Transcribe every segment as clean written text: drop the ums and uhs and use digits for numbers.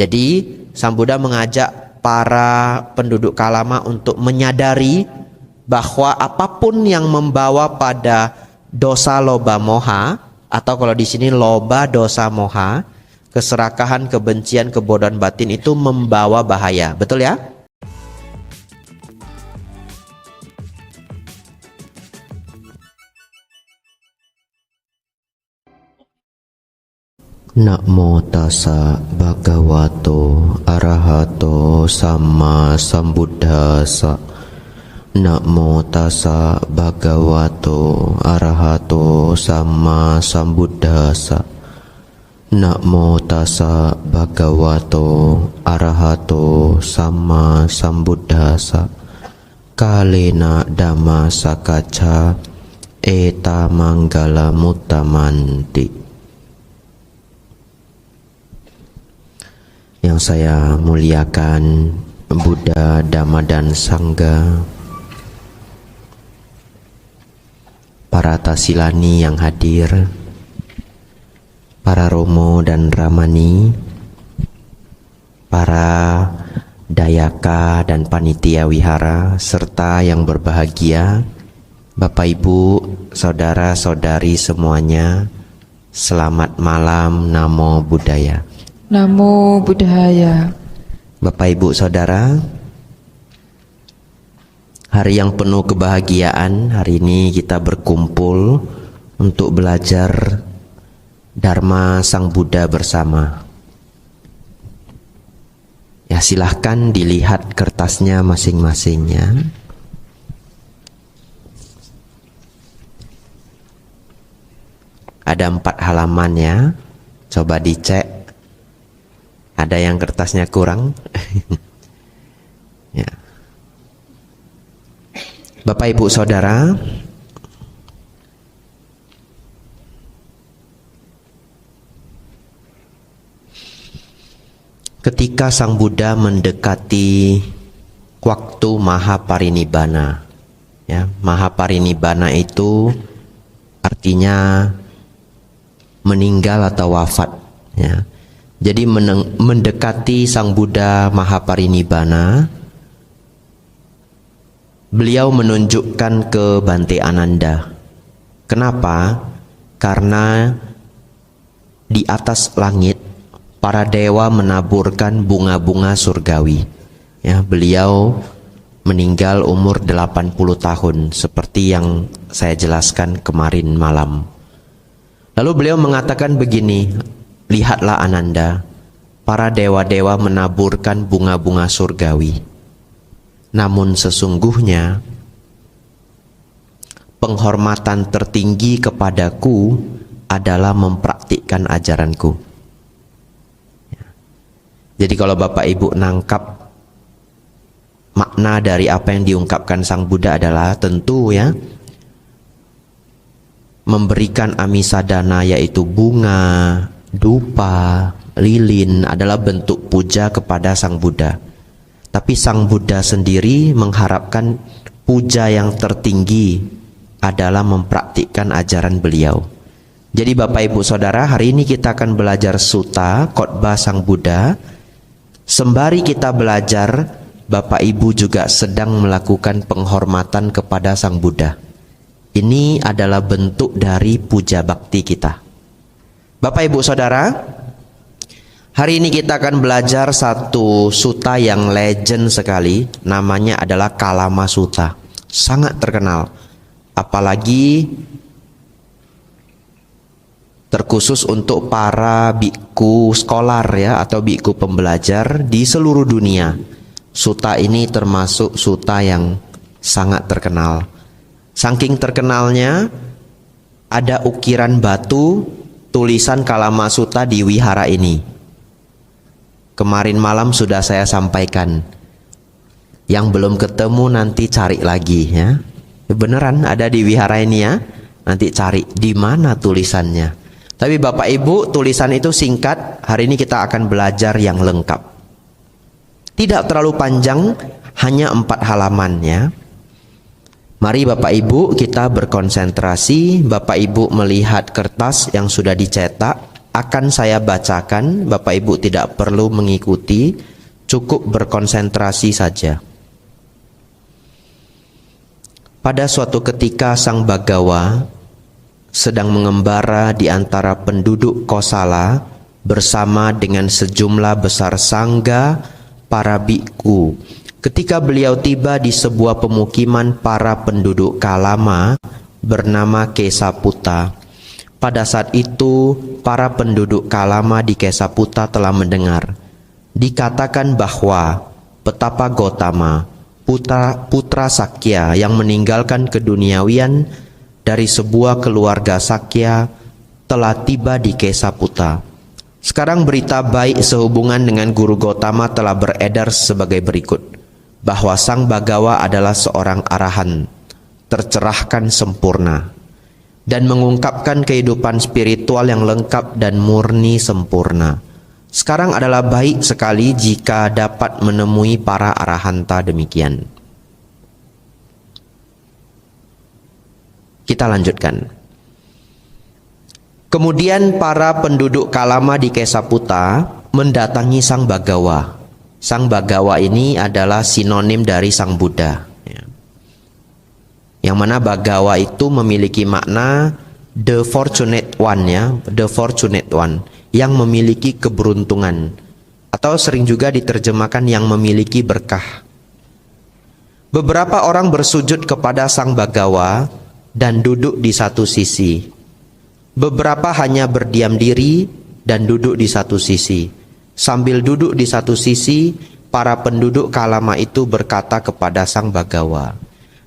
Jadi Sang Buddha mengajak para penduduk Kalama untuk menyadari bahwa apapun yang membawa pada dosa loba moha, atau kalau di sini loba dosa moha, keserakahan, kebencian, kebodohan batin itu membawa bahaya. Betul ya? Namo tassa bhagavato arahato samma sambuddhassa. Namo tassa bhagavato arahato samma sambuddhassa. Namo tassa bhagavato arahato samma sambuddhassa. Kalena dhamma sakacca eta manggala muttamanti. Yang saya muliakan Buddha, Dhamma, dan Sangha, para tasilani yang hadir, para romo dan ramani, para dayaka dan panitia wihara, serta yang berbahagia, Bapak Ibu, saudara-saudari semuanya, selamat malam, Namo Buddhaya. Namo Buddhaya. Bapak Ibu Saudara, hari yang penuh kebahagiaan, hari ini kita berkumpul untuk belajar Dharma Sang Buddha bersama. Ya, silahkan dilihat kertasnya masing-masingnya. Ada 4 halaman ya, coba dicek. Ada yang kertasnya kurang? Ya. Bapak Ibu Saudara, ketika Sang Buddha mendekati waktu Mahaparinibbana, ya, Mahaparinibbana itu artinya meninggal atau wafat, ya. Jadi mendekati Sang Buddha Mahaparinibbana, beliau menunjukkan ke Bante Ananda. Kenapa? Karena di atas langit para dewa menaburkan bunga-bunga surgawi. Ya, beliau meninggal umur 80 tahun seperti yang saya jelaskan kemarin malam. Lalu beliau mengatakan begini, lihatlah Ananda, para dewa-dewa menaburkan bunga-bunga surgawi. Namun sesungguhnya penghormatan tertinggi kepadaku adalah mempraktikkan ajaranku. Jadi kalau Bapak Ibu nangkap makna dari apa yang diungkapkan Sang Buddha adalah tentu ya, memberikan amisadana yaitu bunga, dupa, lilin adalah bentuk puja kepada Sang Buddha. Tapi Sang Buddha sendiri mengharapkan puja yang tertinggi adalah mempraktikkan ajaran beliau. Jadi Bapak Ibu Saudara, hari ini kita akan belajar sutta khotbah Sang Buddha. Sembari kita belajar, Bapak Ibu juga sedang melakukan penghormatan kepada Sang Buddha. Ini adalah bentuk dari puja bakti kita. Bapak Ibu Saudara, hari ini kita akan belajar satu sutta yang legend sekali. Namanya adalah Kalama Sutta. Sangat terkenal, apalagi terkhusus untuk para biku skolar ya, atau biku pembelajar di seluruh dunia. Sutta ini termasuk sutta yang sangat terkenal. Saking terkenalnya, ada ukiran batu tulisan Kalama Sutta di wihara ini. Kemarin malam sudah saya sampaikan. Yang belum ketemu nanti cari lagi ya. Beneran ada di wihara ini ya. Nanti cari di mana tulisannya. Tapi Bapak Ibu, tulisan itu singkat. Hari ini kita akan belajar yang lengkap. Tidak terlalu panjang, hanya 4 halaman ya. Mari Bapak Ibu kita berkonsentrasi. Bapak Ibu melihat kertas yang sudah dicetak. akan saya bacakan. Bapak Ibu tidak perlu mengikuti, cukup berkonsentrasi saja. Pada suatu ketika Sang Bagawa sedang mengembara di antara penduduk Kosala bersama dengan sejumlah besar sangga para biku. Ketika beliau tiba di sebuah pemukiman para penduduk Kalama bernama Kesaputa. Pada saat itu para penduduk Kalama di Kesaputa telah mendengar dikatakan bahwa Petapa Gotama, putra Sakya yang meninggalkan keduniawian dari sebuah keluarga Sakya, telah tiba di Kesaputa. Sekarang berita baik sehubungan dengan Guru Gotama telah beredar sebagai berikut, bahwa Sang Bagawa adalah seorang arahan, tercerahkan sempurna, dan mengungkapkan kehidupan spiritual yang lengkap dan murni sempurna. Sekarang adalah baik sekali jika dapat menemui para arahanta demikian. Kita lanjutkan. Kemudian para penduduk Kalama di Kesaputa mendatangi Sang Bagawa. Sang Bagawa ini adalah sinonim dari Sang Buddha. Yang mana Bagawa itu memiliki makna the fortunate one, ya, the fortunate one, yang memiliki keberuntungan, atau sering juga diterjemahkan yang memiliki berkah. Beberapa orang bersujud kepada Sang Bagawa dan duduk di satu sisi. Beberapa hanya berdiam diri dan duduk di satu sisi. Sambil duduk di satu sisi, para penduduk Kalama itu berkata kepada Sang Bagawa.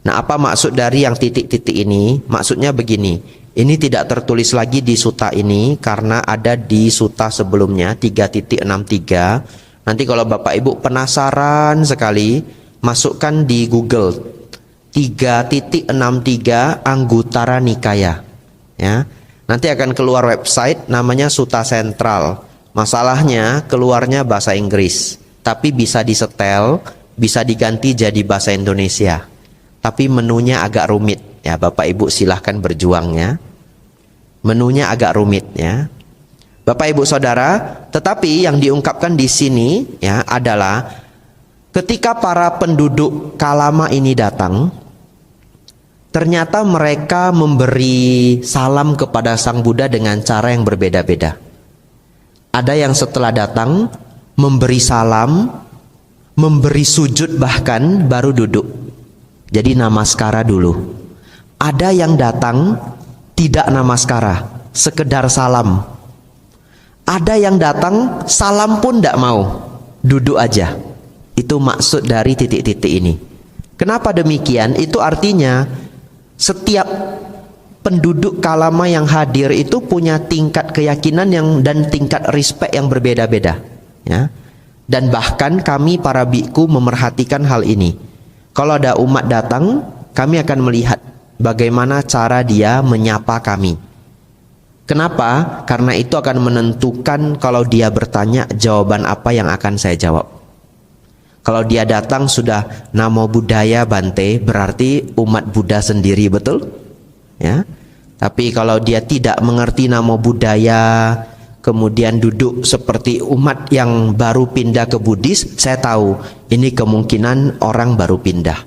Nah, apa maksud dari yang titik-titik ini? Maksudnya begini. Ini tidak tertulis lagi di suta ini karena ada di suta sebelumnya 3.63. Nanti kalau Bapak Ibu penasaran sekali, masukkan di Google 3.63 Anguttara Nikaya. Ya. Nanti akan keluar website namanya Suta Sentral. Masalahnya keluarnya bahasa Inggris, tapi bisa disetel, bisa diganti jadi bahasa Indonesia. Tapi menunya agak rumit. Ya, Bapak Ibu silahkan berjuang ya. Menunya agak rumit ya. Bapak Ibu Saudara, tetapi yang diungkapkan di sini ya adalah ketika para penduduk Kalama ini datang, ternyata mereka memberi salam kepada Sang Buddha dengan cara yang berbeda-beda. Ada yang setelah datang memberi salam, memberi sujud bahkan baru duduk. Jadi namaskara dulu. Ada yang datang tidak namaskara, sekedar salam. Ada yang datang salam pun tidak mau, duduk aja. Itu maksud dari titik-titik ini. Kenapa demikian? Itu artinya setiap penduduk Kalama yang hadir itu punya tingkat keyakinan dan tingkat respect yang berbeda-beda. Ya. Dan bahkan kami para biku memerhatikan hal ini. Kalau ada umat datang, kami akan melihat bagaimana cara dia menyapa kami. Kenapa? Karena itu akan menentukan kalau dia bertanya jawaban apa yang akan saya jawab. Kalau dia datang sudah Namo Buddhaya Bante, berarti umat Buddha sendiri, betul? Ya. Tapi kalau dia tidak mengerti Namo Buddhaya, kemudian duduk seperti umat yang baru pindah ke Buddhis, saya tahu ini kemungkinan orang baru pindah.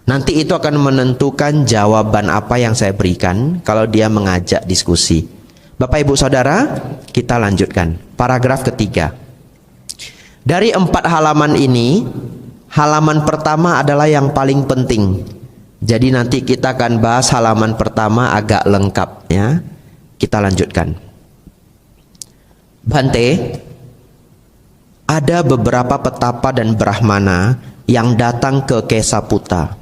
Nanti itu akan menentukan jawaban apa yang saya berikan kalau dia mengajak diskusi. Bapak Ibu Saudara, kita lanjutkan. Paragraf ketiga. Dari 4 halaman ini, halaman pertama adalah yang paling penting. Jadi nanti kita akan bahas halaman pertama agak lengkap ya. Kita lanjutkan. Bante, ada beberapa petapa dan brahmana yang datang ke Kesaputa.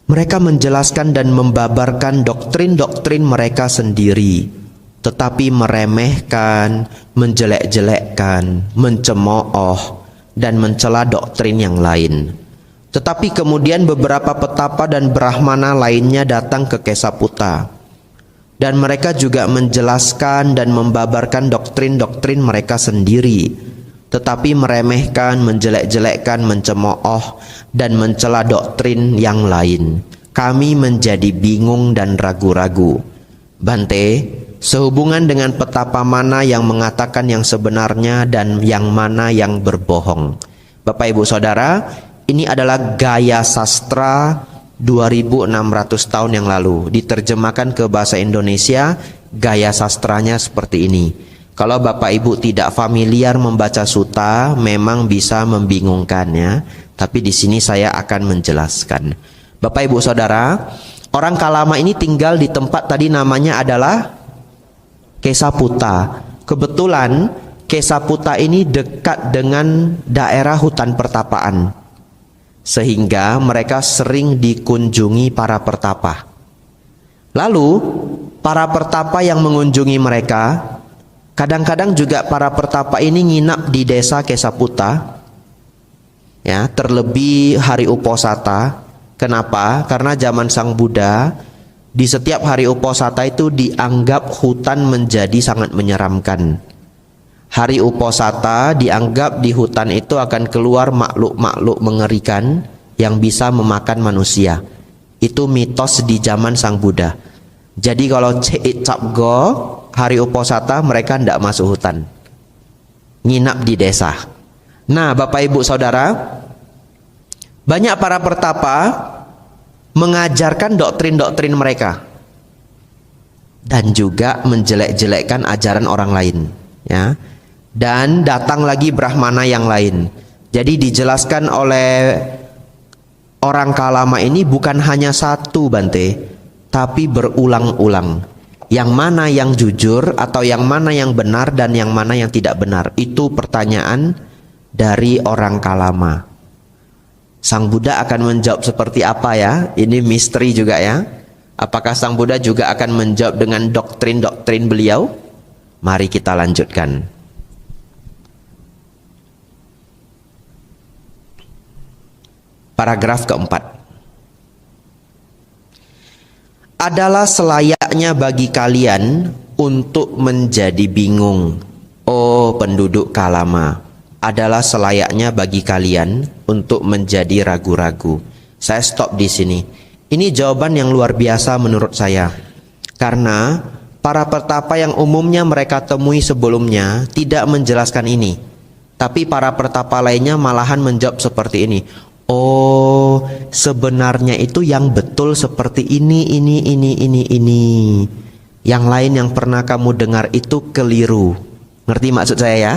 Mereka menjelaskan dan membabarkan doktrin-doktrin mereka sendiri, tetapi meremehkan, menjelek-jelekkan, mencemooh, dan mencela doktrin yang lain. Tetapi kemudian beberapa petapa dan brahmana lainnya datang ke Kesaputa, dan mereka juga menjelaskan dan membabarkan doktrin-doktrin mereka sendiri, tetapi meremehkan, menjelek-jelekkan, mencemooh, dan mencela doktrin yang lain. Kami menjadi bingung dan ragu-ragu. Bante, sehubungan dengan petapa mana yang mengatakan yang sebenarnya dan yang mana yang berbohong. Bapak Ibu Saudara, ini adalah gaya sastra 2600 tahun yang lalu. Diterjemahkan ke bahasa Indonesia, gaya sastranya seperti ini. Kalau Bapak Ibu tidak familiar membaca suta, memang bisa membingungkan ya. Tapi di sini saya akan menjelaskan. Bapak Ibu Saudara, orang Kalama ini tinggal di tempat tadi namanya adalah Kesaputa. Kebetulan Kesaputa ini dekat dengan daerah hutan pertapaan, sehingga mereka sering dikunjungi para pertapa. Lalu para pertapa yang mengunjungi mereka, kadang-kadang juga para pertapa ini nginap di desa Kesaputa, ya, terlebih hari Uposata. Kenapa? Karena zaman Sang Buddha, di setiap hari Uposata itu dianggap hutan menjadi sangat menyeramkan. Hari Uposata dianggap di hutan itu akan keluar makhluk-makhluk mengerikan yang bisa memakan manusia. Itu mitos di zaman Sang Buddha. Jadi kalau Ceit Capgo hari Uposata mereka tidak masuk hutan, nginap di desa. Nah Bapak Ibu Saudara, banyak para pertapa mengajarkan doktrin-doktrin mereka dan juga menjelek-jelekkan ajaran orang lain, ya. Dan datang lagi Brahmana yang lain. Jadi dijelaskan oleh orang Kalama ini bukan hanya satu Bante, tapi berulang-ulang. Yang mana yang jujur atau yang mana yang benar dan yang mana yang tidak benar, itu pertanyaan dari orang Kalama. Sang Buddha akan menjawab seperti apa ya? Ini misteri juga ya. Apakah Sang Buddha juga akan menjawab dengan doktrin-doktrin beliau? Mari kita lanjutkan. Paragraf keempat. Adalah selayaknya bagi kalian untuk menjadi bingung, oh penduduk Kalama. Adalah selayaknya bagi kalian untuk menjadi ragu-ragu. Saya stop di sini. Ini jawaban yang luar biasa menurut saya. Karena para pertapa yang umumnya mereka temui sebelumnya tidak menjelaskan ini. Tapi para pertapa lainnya malahan menjawab seperti ini. Oh, sebenarnya itu yang betul seperti ini. Yang lain yang pernah kamu dengar itu keliru. Ngerti maksud saya ya?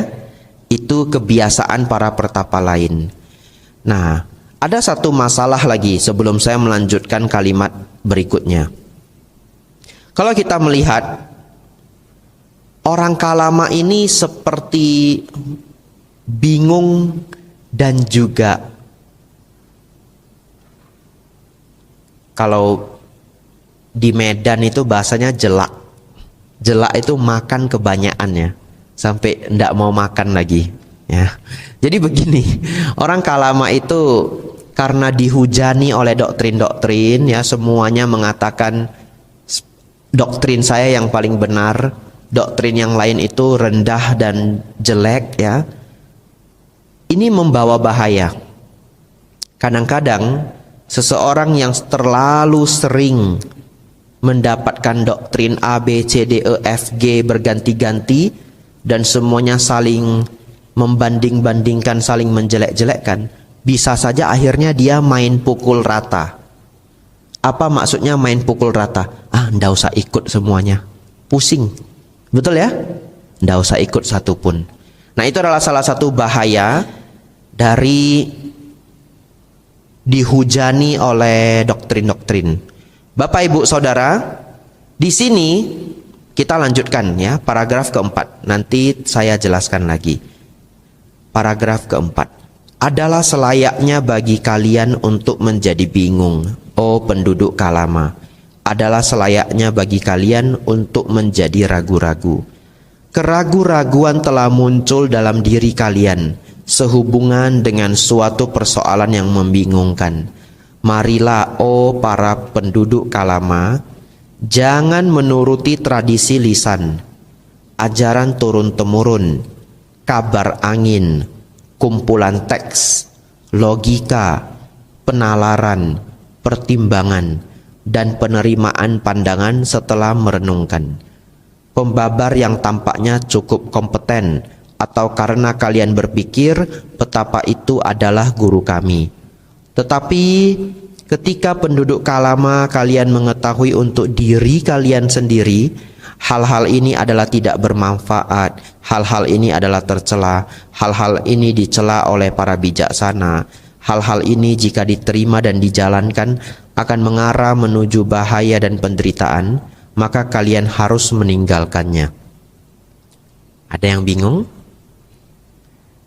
Itu kebiasaan para pertapa lain. Nah, ada satu masalah lagi sebelum saya melanjutkan kalimat berikutnya. Kalau kita melihat orang Kalama ini seperti bingung dan juga, kalau di Medan itu bahasanya jelak. Jelak itu makan kebanyakan ya, sampai tidak mau makan lagi ya. Jadi begini, orang Kalama itu karena dihujani oleh doktrin-doktrin ya, semuanya mengatakan doktrin saya yang paling benar, doktrin yang lain itu rendah dan jelek ya. Ini membawa bahaya. Kadang-kadang seseorang yang terlalu sering mendapatkan doktrin A, B, C, D, E, F, G berganti-ganti dan semuanya saling membanding-bandingkan, saling menjelek-jelekkan, bisa saja akhirnya dia main pukul rata. Apa maksudnya main pukul rata? Ndak usah ikut semuanya, pusing. Betul ya? Ndak usah ikut satupun. Nah, itu adalah salah satu bahaya dari dihujani oleh doktrin-doktrin. Bapak Ibu Saudara, di sini kita lanjutkan ya, paragraf keempat. Nanti saya jelaskan lagi. Paragraf keempat. Adalah selayaknya bagi kalian untuk menjadi bingung, oh penduduk Kalama. Adalah selayaknya bagi kalian untuk menjadi ragu-ragu. Keragu-raguan telah muncul dalam diri kalian sehubungan dengan suatu persoalan yang membingungkan. Marilah, oh para penduduk Kalama, jangan menuruti tradisi lisan, ajaran turun-temurun, kabar angin, kumpulan teks, logika, penalaran, pertimbangan, dan penerimaan pandangan setelah merenungkan. pembabar yang tampaknya cukup kompeten, atau karena kalian berpikir petapa itu adalah guru kami. Tetapi ketika penduduk Kalama kalian mengetahui untuk diri kalian sendiri, hal-hal ini adalah tidak bermanfaat, hal-hal ini adalah tercela, hal-hal ini dicela oleh para bijaksana, hal-hal ini jika diterima dan dijalankan akan mengarah menuju bahaya dan penderitaan, maka kalian harus meninggalkannya. Ada yang bingung?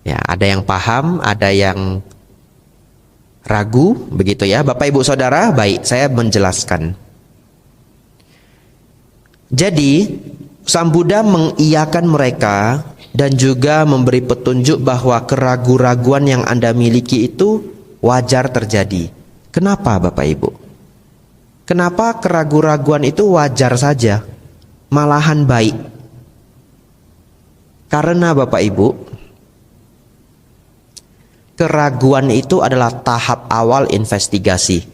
Ya, ada yang paham, ada yang ragu, begitu ya. Bapak Ibu Saudara, baik, saya menjelaskan. Jadi, Sang Buddha mengiyakan mereka dan juga memberi petunjuk bahwa keraguan-raguan yang Anda miliki itu wajar terjadi. Kenapa Bapak Ibu? Kenapa keraguan-raguan itu wajar saja, malahan baik? Karena Bapak Ibu, keraguan itu adalah tahap awal investigasi.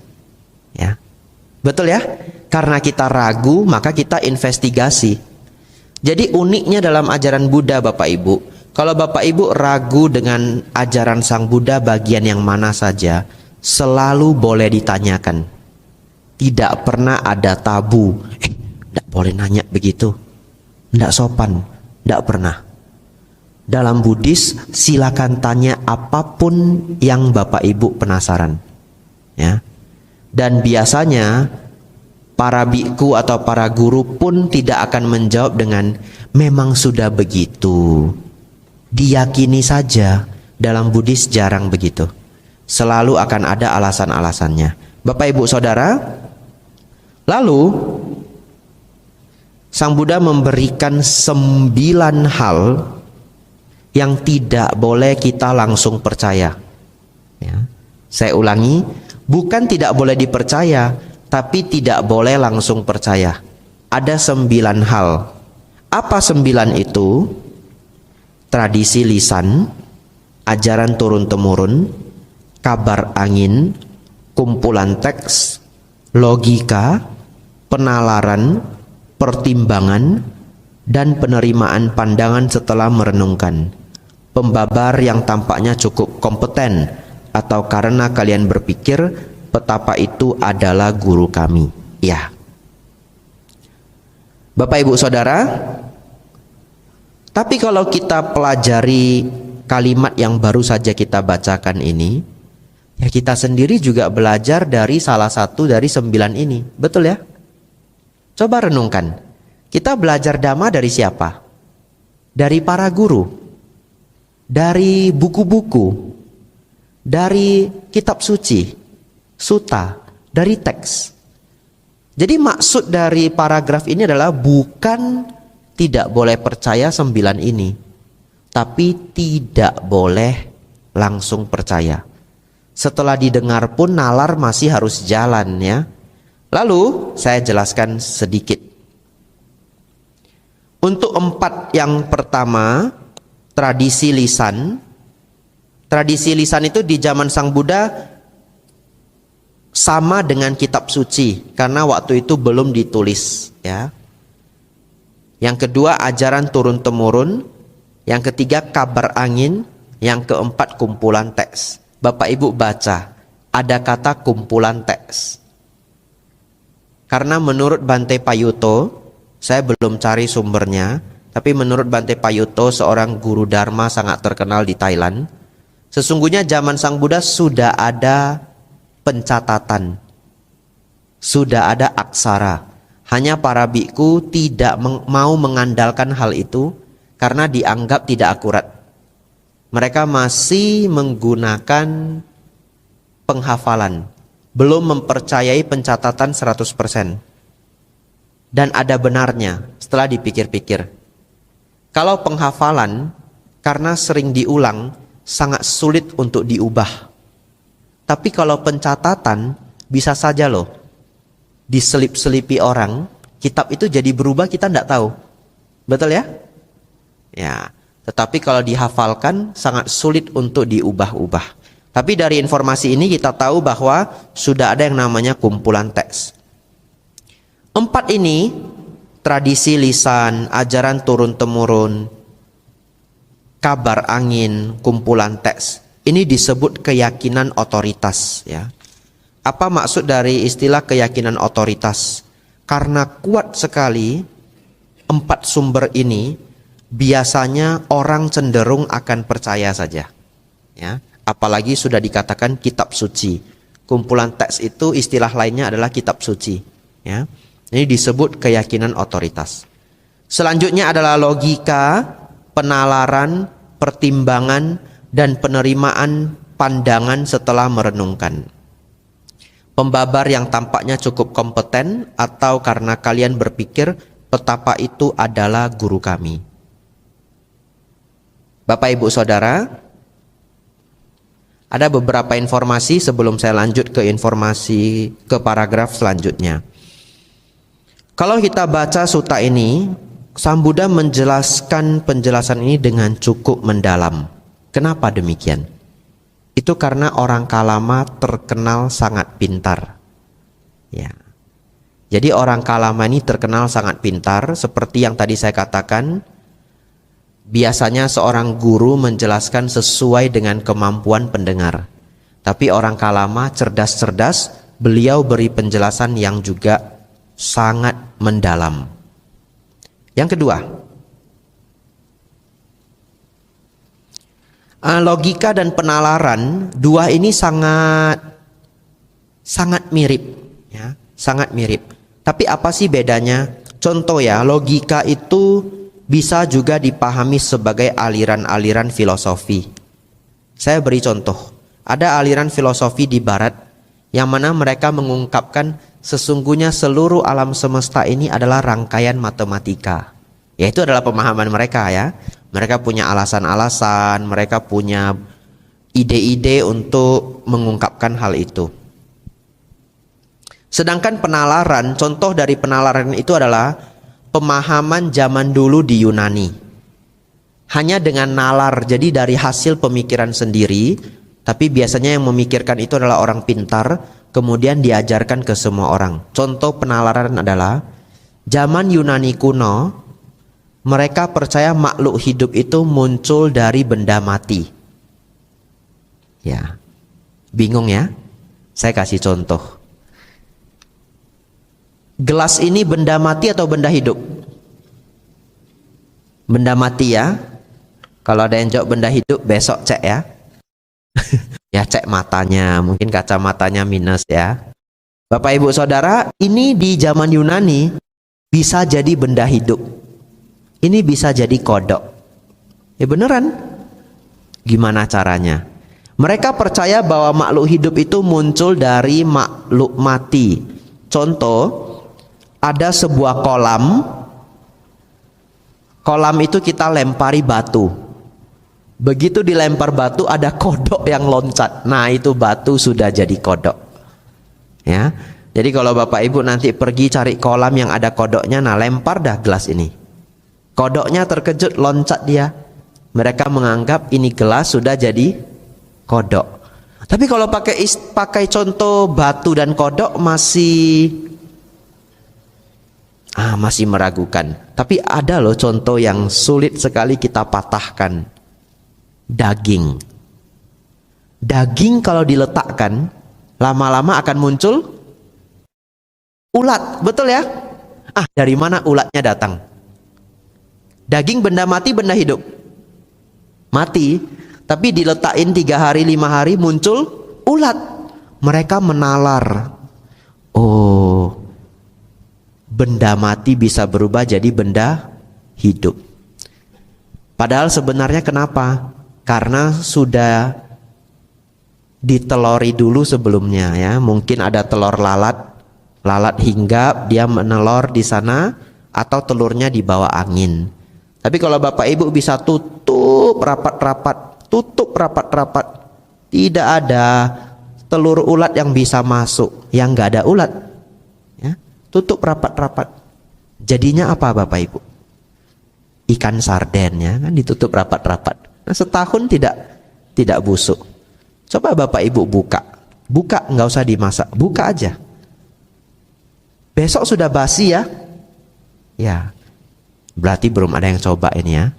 Ya. Betul ya? Karena kita ragu, maka kita investigasi. Jadi uniknya dalam ajaran Buddha Bapak Ibu, kalau Bapak Ibu ragu dengan ajaran Sang Buddha bagian yang mana saja, selalu boleh ditanyakan. Tidak pernah ada tabu. Tidak boleh nanya begitu. Tidak sopan. Tidak pernah. Dalam Buddhis silakan tanya apapun yang Bapak Ibu penasaran. Ya. Dan biasanya para biku atau para guru pun tidak akan menjawab dengan memang sudah begitu. Diyakini saja. Dalam Buddhis jarang begitu. Selalu akan ada alasan-alasannya. Bapak Ibu Saudara, lalu Sang Buddha memberikan 9 hal yang tidak boleh kita langsung percaya. Ya. Saya ulangi, bukan tidak boleh dipercaya, tapi tidak boleh langsung percaya. Ada 9 hal. Apa 9 itu? Tradisi lisan, ajaran turun-temurun, kabar angin, kumpulan teks, logika, penalaran, pertimbangan, dan penerimaan pandangan setelah merenungkan. Pembabar yang tampaknya cukup kompeten, atau karena kalian berpikir petapa itu adalah guru kami. Ya. Bapak Ibu Saudara, tapi kalau kita pelajari kalimat yang baru saja kita bacakan ini, ya kita sendiri juga belajar dari salah satu dari 9 ini. Betul ya? Coba renungkan. Kita belajar Dhamma dari siapa? Dari para guru. Dari buku-buku. Dari kitab suci. Sutta. Dari teks. Jadi maksud dari paragraf ini adalah bukan tidak boleh percaya 9 ini. Tapi tidak boleh langsung percaya. Setelah didengar pun nalar masih harus jalan ya. Lalu saya jelaskan sedikit. Untuk 4 yang pertama, tradisi lisan. Tradisi lisan itu di zaman Sang Buddha sama dengan kitab suci karena waktu itu belum ditulis ya. Yang kedua ajaran turun temurun, yang ketiga kabar angin, yang keempat kumpulan teks. Bapak Ibu baca, ada kata kumpulan teks. Karena menurut Bante Payutto, saya belum cari sumbernya, tapi menurut Bante Payutto, seorang guru Dharma sangat terkenal di Thailand, sesungguhnya zaman Sang Buddha sudah ada pencatatan, sudah ada aksara. Hanya para biku tidak mau mengandalkan hal itu karena dianggap tidak akurat. Mereka masih menggunakan penghafalan, belum mempercayai pencatatan 100%. Dan ada benarnya setelah dipikir-pikir. Kalau penghafalan karena sering diulang sangat sulit untuk diubah. Tapi kalau pencatatan bisa saja loh diselip-selipi orang, kitab itu jadi berubah kita tidak tahu. Betul ya? Ya, tetapi kalau dihafalkan sangat sulit untuk diubah-ubah. Tapi dari informasi ini kita tahu bahwa sudah ada yang namanya kumpulan teks. 4 ini tradisi lisan, ajaran turun-temurun, kabar angin, kumpulan teks. Ini disebut keyakinan otoritas, ya. Apa maksud dari istilah keyakinan otoritas? Karena kuat sekali 4 sumber ini, biasanya orang cenderung akan percaya saja, ya. Apalagi sudah dikatakan kitab suci. Kumpulan teks itu istilah lainnya adalah kitab suci, ya. Ini disebut keyakinan otoritas. Selanjutnya adalah logika, penalaran, pertimbangan, dan penerimaan pandangan setelah merenungkan. Pembabar yang tampaknya cukup kompeten atau karena kalian berpikir petapa itu adalah guru kami. Bapak Ibu Saudara, ada beberapa informasi sebelum saya lanjut ke informasi ke paragraf selanjutnya. Kalau kita baca sutta ini, Sang Buddha menjelaskan penjelasan ini dengan cukup mendalam. Kenapa demikian? Itu karena orang Kalama terkenal sangat pintar. Ya. Jadi orang Kalama ini terkenal sangat pintar, seperti yang tadi saya katakan. Biasanya seorang guru menjelaskan sesuai dengan kemampuan pendengar. Tapi orang Kalama cerdas-cerdas, beliau beri penjelasan yang juga sangat mendalam. Yang kedua, logika dan penalaran, dua ini sangat mirip, ya, sangat mirip. Tapi apa sih bedanya? Contoh ya, logika itu bisa juga dipahami sebagai aliran-aliran filosofi. Saya beri contoh. Ada aliran filosofi di barat yang mana mereka mengungkapkan sesungguhnya seluruh alam semesta ini adalah rangkaian matematika. Ya, itu adalah pemahaman mereka, ya. Mereka punya alasan-alasan, mereka punya ide-ide untuk mengungkapkan hal itu. Sedangkan penalaran, contoh dari penalaran itu adalah pemahaman zaman dulu di Yunani. Hanya dengan nalar, jadi dari hasil pemikiran sendiri, tapi biasanya yang memikirkan itu adalah orang pintar, kemudian diajarkan ke semua orang. Contoh penalaran adalah zaman Yunani kuno, mereka percaya makhluk hidup itu muncul dari benda mati. Ya, bingung ya? Saya kasih contoh. Gelas ini benda mati atau benda hidup? Benda mati ya. Kalau ada yang jawab benda hidup, besok cek ya. Ya, cek matanya, mungkin kacamatanya minus ya. Bapak Ibu Saudara, ini di zaman Yunani bisa jadi benda hidup. Ini bisa jadi kodok. Ya beneran. Gimana caranya? Mereka percaya bahwa makhluk hidup itu muncul dari makhluk mati. Contoh, ada sebuah kolam. Kolam itu kita lempari batu. Begitu dilempar batu ada kodok yang loncat. Nah, itu batu sudah jadi kodok. Ya. Jadi kalau Bapak Ibu nanti pergi cari kolam yang ada kodoknya, nah lempar dah gelas ini. Kodoknya terkejut, loncat dia. Mereka menganggap ini gelas sudah jadi kodok. Tapi kalau pakai contoh batu dan kodok masih meragukan. Tapi ada loh contoh yang sulit sekali kita patahkan. Daging. Daging kalau diletakkan lama-lama akan muncul ulat, betul ya? Dari mana ulatnya datang? Daging benda mati, benda hidup? Mati. Tapi diletakin 3 hari 5 hari muncul ulat. Mereka menalar. Oh, benda mati bisa berubah jadi benda hidup. Padahal sebenarnya kenapa? Karena sudah ditelori dulu sebelumnya ya. Mungkin ada telur lalat hinggap, dia menelor di sana, atau telurnya dibawa angin. Tapi kalau Bapak Ibu bisa tutup rapat-rapat, tidak ada telur ulat yang bisa masuk, yang nggak ada ulat. Ya, tutup rapat-rapat. Jadinya apa Bapak Ibu? Ikan sarden ya, kan ditutup rapat-rapat. Nah, setahun tidak busuk. Coba Bapak Ibu buka, nggak usah dimasak, buka aja. Besok sudah basi ya. Ya, berarti belum ada yang coba ini ya.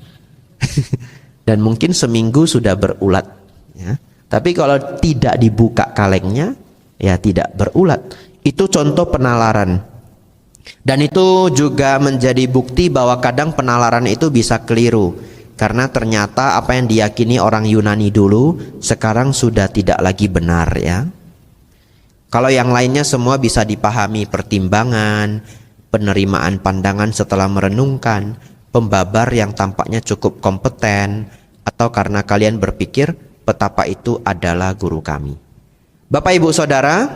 Dan mungkin seminggu sudah berulat ya. Tapi kalau tidak dibuka kalengnya, ya tidak berulat. Itu contoh penalaran. Dan itu juga menjadi bukti bahwa kadang penalaran itu bisa keliru. Karena ternyata apa yang diyakini orang Yunani dulu sekarang sudah tidak lagi benar ya. Kalau yang lainnya semua bisa dipahami, pertimbangan, penerimaan pandangan setelah merenungkan, pembabar yang tampaknya cukup kompeten, atau karena kalian berpikir betapa itu adalah guru kami. Bapak Ibu Saudara,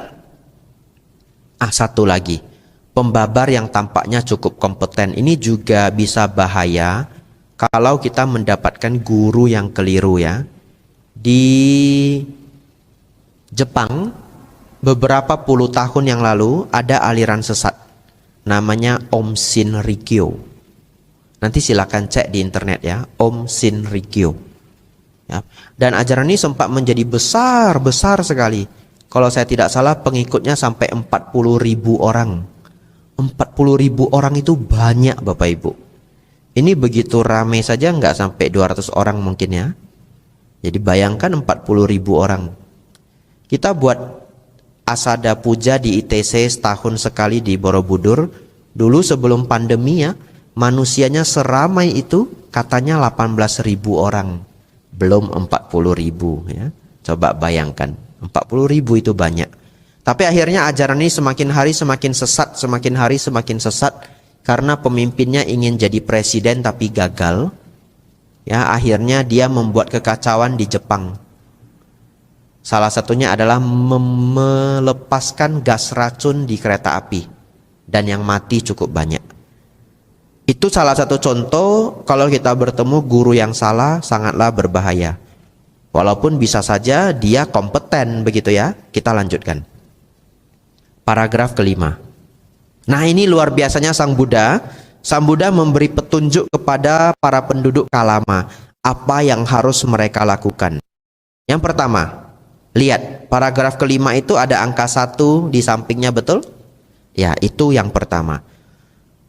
satu lagi, pembabar yang tampaknya cukup kompeten ini juga bisa bahaya kalau kita mendapatkan guru yang keliru ya. Di Jepang beberapa puluh tahun yang lalu ada aliran sesat namanya Om Shinrikyo. Nanti silakan cek di internet ya, Om Shinrikyo. Ya. Dan ajaran ini sempat menjadi besar sekali. Kalau saya tidak salah pengikutnya sampai 40.000 orang. 40.000 orang itu banyak Bapak Ibu. Ini begitu ramai saja nggak sampai 200 orang mungkin ya. Jadi bayangkan 40.000 orang. Kita buat asada puja di ITC setahun sekali di Borobudur. Dulu sebelum pandemi ya, manusianya seramai itu katanya 18.000 orang. Belum 40.000 ya. Coba bayangkan, 40.000 itu banyak. Tapi akhirnya ajaran ini semakin hari semakin sesat, semakin hari semakin sesat. Karena pemimpinnya ingin jadi presiden tapi gagal. Ya, akhirnya dia membuat kekacauan di Jepang. Salah satunya adalah melepaskan gas racun di kereta api. Dan yang mati cukup banyak. Itu salah satu contoh kalau kita bertemu guru yang salah sangatlah berbahaya. Walaupun bisa saja dia kompeten begitu ya. Kita lanjutkan. Paragraf kelima. Nah ini luar biasanya Sang Buddha. Sang Buddha memberi petunjuk kepada para penduduk Kalama. Apa yang harus mereka lakukan. Yang pertama. Lihat paragraf kelima itu ada angka 1 di sampingnya betul? Ya itu yang pertama.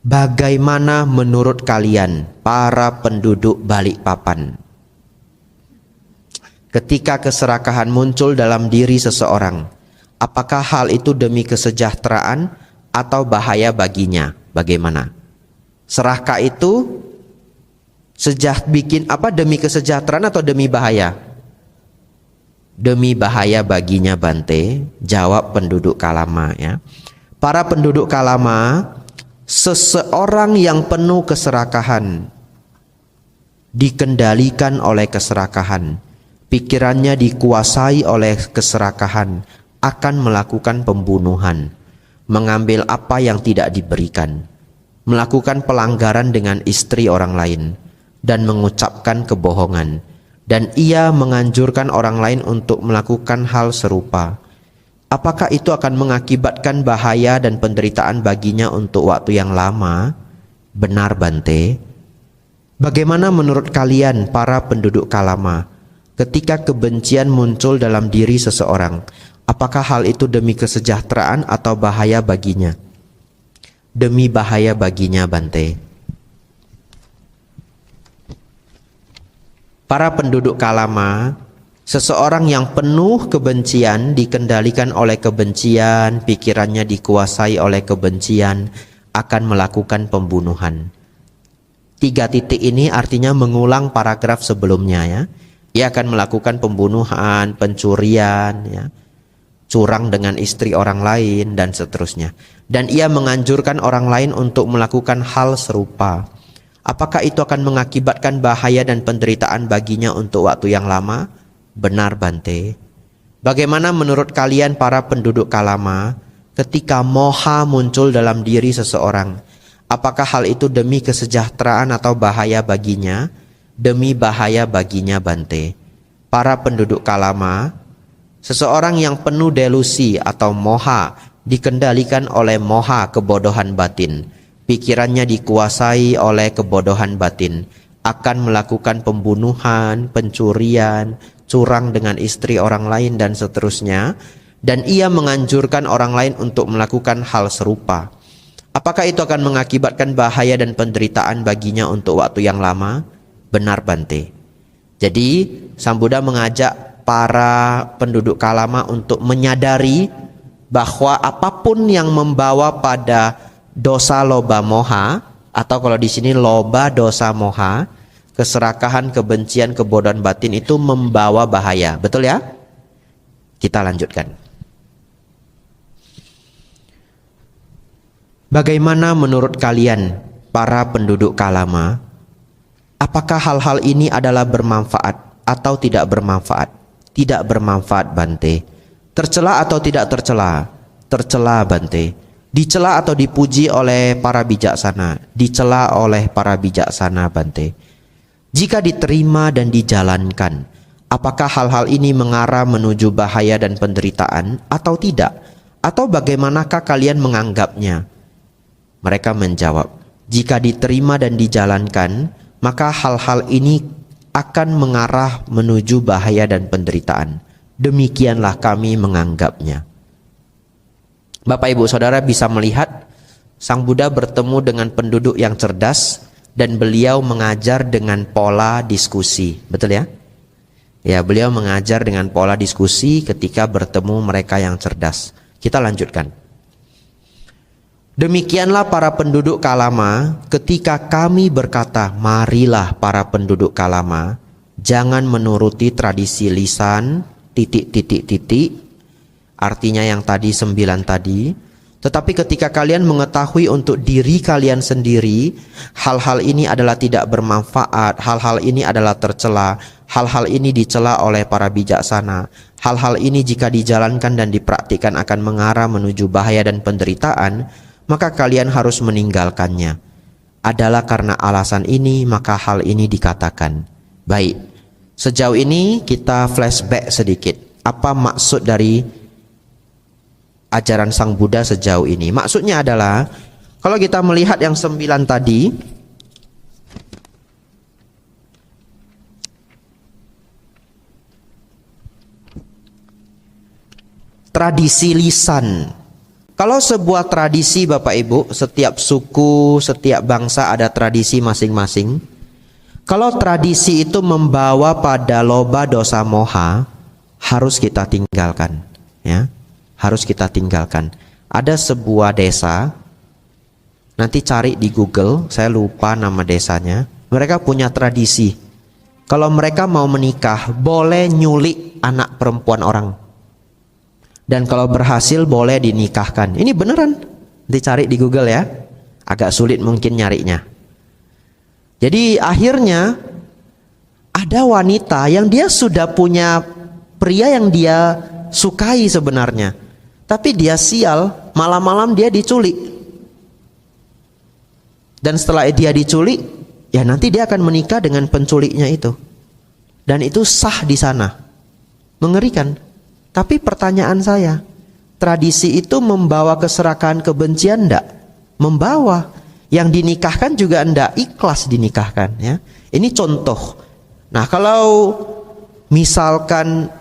Bagaimana menurut kalian para penduduk Balikpapan? Ketika keserakahan muncul dalam diri seseorang, apakah hal itu demi kesejahteraan atau bahaya baginya? Bagaimana? Serakah itu bikin apa demi kesejahteraan atau demi bahaya? Demi bahaya baginya Bante, jawab penduduk Kalama ya. Para penduduk Kalama, seseorang yang penuh keserakahan, dikendalikan oleh keserakahan, pikirannya dikuasai oleh keserakahan, akan melakukan pembunuhan, mengambil apa yang tidak diberikan, melakukan pelanggaran dengan istri orang lain, dan mengucapkan kebohongan. Dan ia menganjurkan orang lain untuk melakukan hal serupa. Apakah itu akan mengakibatkan bahaya dan penderitaan baginya untuk waktu yang lama? Benar Bante. Bagaimana menurut kalian para penduduk Kalama? Ketika kebencian muncul dalam diri seseorang, apakah hal itu demi kesejahteraan atau bahaya baginya? Demi bahaya baginya Bante. Para penduduk Kalama, seseorang yang penuh kebencian, dikendalikan oleh kebencian, pikirannya dikuasai oleh kebencian, akan melakukan pembunuhan. 3 titik ini artinya mengulang paragraf sebelumnya ya. Ia akan melakukan pembunuhan, pencurian, ya, curang dengan istri orang lain, dan seterusnya. Dan ia menganjurkan orang lain untuk melakukan hal serupa. Apakah itu akan mengakibatkan bahaya dan penderitaan baginya untuk waktu yang lama? Benar Bante. Bagaimana menurut kalian para penduduk Kalama, ketika moha muncul dalam diri seseorang, apakah hal itu demi kesejahteraan atau bahaya baginya? Demi bahaya baginya Bante. Para penduduk Kalama, seseorang yang penuh delusi atau moha dikendalikan oleh moha kebodohan batin. Pikirannya dikuasai oleh kebodohan batin, akan melakukan pembunuhan, pencurian, curang dengan istri orang lain, dan seterusnya. Dan ia menganjurkan orang lain untuk melakukan hal serupa. Apakah itu akan mengakibatkan bahaya dan penderitaan baginya untuk waktu yang lama? Benar Bante. Jadi Sang Buddha mengajak para penduduk Kalama untuk menyadari bahwa apapun yang membawa pada dosa loba moha, atau kalau di sini loba dosa moha, keserakahan, kebencian, kebodohan batin, itu membawa bahaya. Betul ya? Kita lanjutkan. Bagaimana menurut kalian para penduduk Kalama? Apakah hal-hal ini adalah bermanfaat atau tidak bermanfaat? Tidak bermanfaat Bante. Tercela atau tidak tercela? Tercela Bante. Dicela atau dipuji oleh para bijaksana? Dicela oleh para bijaksana Bante. Jika diterima dan dijalankan, apakah hal-hal ini mengarah menuju bahaya dan penderitaan atau tidak? Atau bagaimanakah kalian menganggapnya? Mereka menjawab, jika diterima dan dijalankan, maka hal-hal ini akan mengarah menuju bahaya dan penderitaan. Demikianlah kami menganggapnya. Bapak Ibu Saudara bisa melihat Sang Buddha bertemu dengan penduduk yang cerdas dan beliau mengajar dengan pola diskusi. Betul ya? Ya, beliau mengajar dengan pola diskusi ketika bertemu mereka yang cerdas. Kita lanjutkan. Demikianlah para penduduk Kalama ketika kami berkata, marilah para penduduk Kalama, jangan menuruti tradisi lisan, titik, artinya yang tadi 9 tadi. Tetapi ketika kalian mengetahui untuk diri kalian sendiri, hal-hal ini adalah tidak bermanfaat, hal-hal ini adalah tercela, hal-hal ini dicela oleh para bijaksana, hal-hal ini jika dijalankan dan dipraktikkan akan mengarah menuju bahaya dan penderitaan, maka kalian harus meninggalkannya. Adalah karena alasan ini maka hal ini dikatakan. Baik, sejauh ini kita flashback sedikit. Apa maksud dari ajaran Sang Buddha sejauh ini? Maksudnya adalah, kalau kita melihat yang 9 tadi, tradisi lisan. Kalau sebuah tradisi Bapak Ibu, setiap suku, setiap bangsa ada tradisi masing-masing. Kalau tradisi itu membawa pada loba dosa moha, harus kita tinggalkan, ya. Harus kita tinggalkan. Ada sebuah desa, nanti cari di Google, saya lupa nama desanya. Mereka punya tradisi. Kalau mereka mau menikah, boleh nyulik anak perempuan orang. Dan kalau berhasil boleh dinikahkan. Ini beneran. Dicari di Google ya. Agak sulit mungkin nyarinya. Jadi akhirnya ada wanita yang dia sudah punya pria yang dia sukai sebenarnya. Tapi dia sial, malam-malam dia diculik. Dan setelah dia diculik, ya nanti dia akan menikah dengan penculiknya itu. Dan itu sah di sana. Mengerikan. Tapi pertanyaan saya, tradisi itu membawa keserakahan, kebencian enggak? Membawa. Yang dinikahkan juga enggak ikhlas dinikahkan, ya. Ini contoh. Nah, kalau misalkan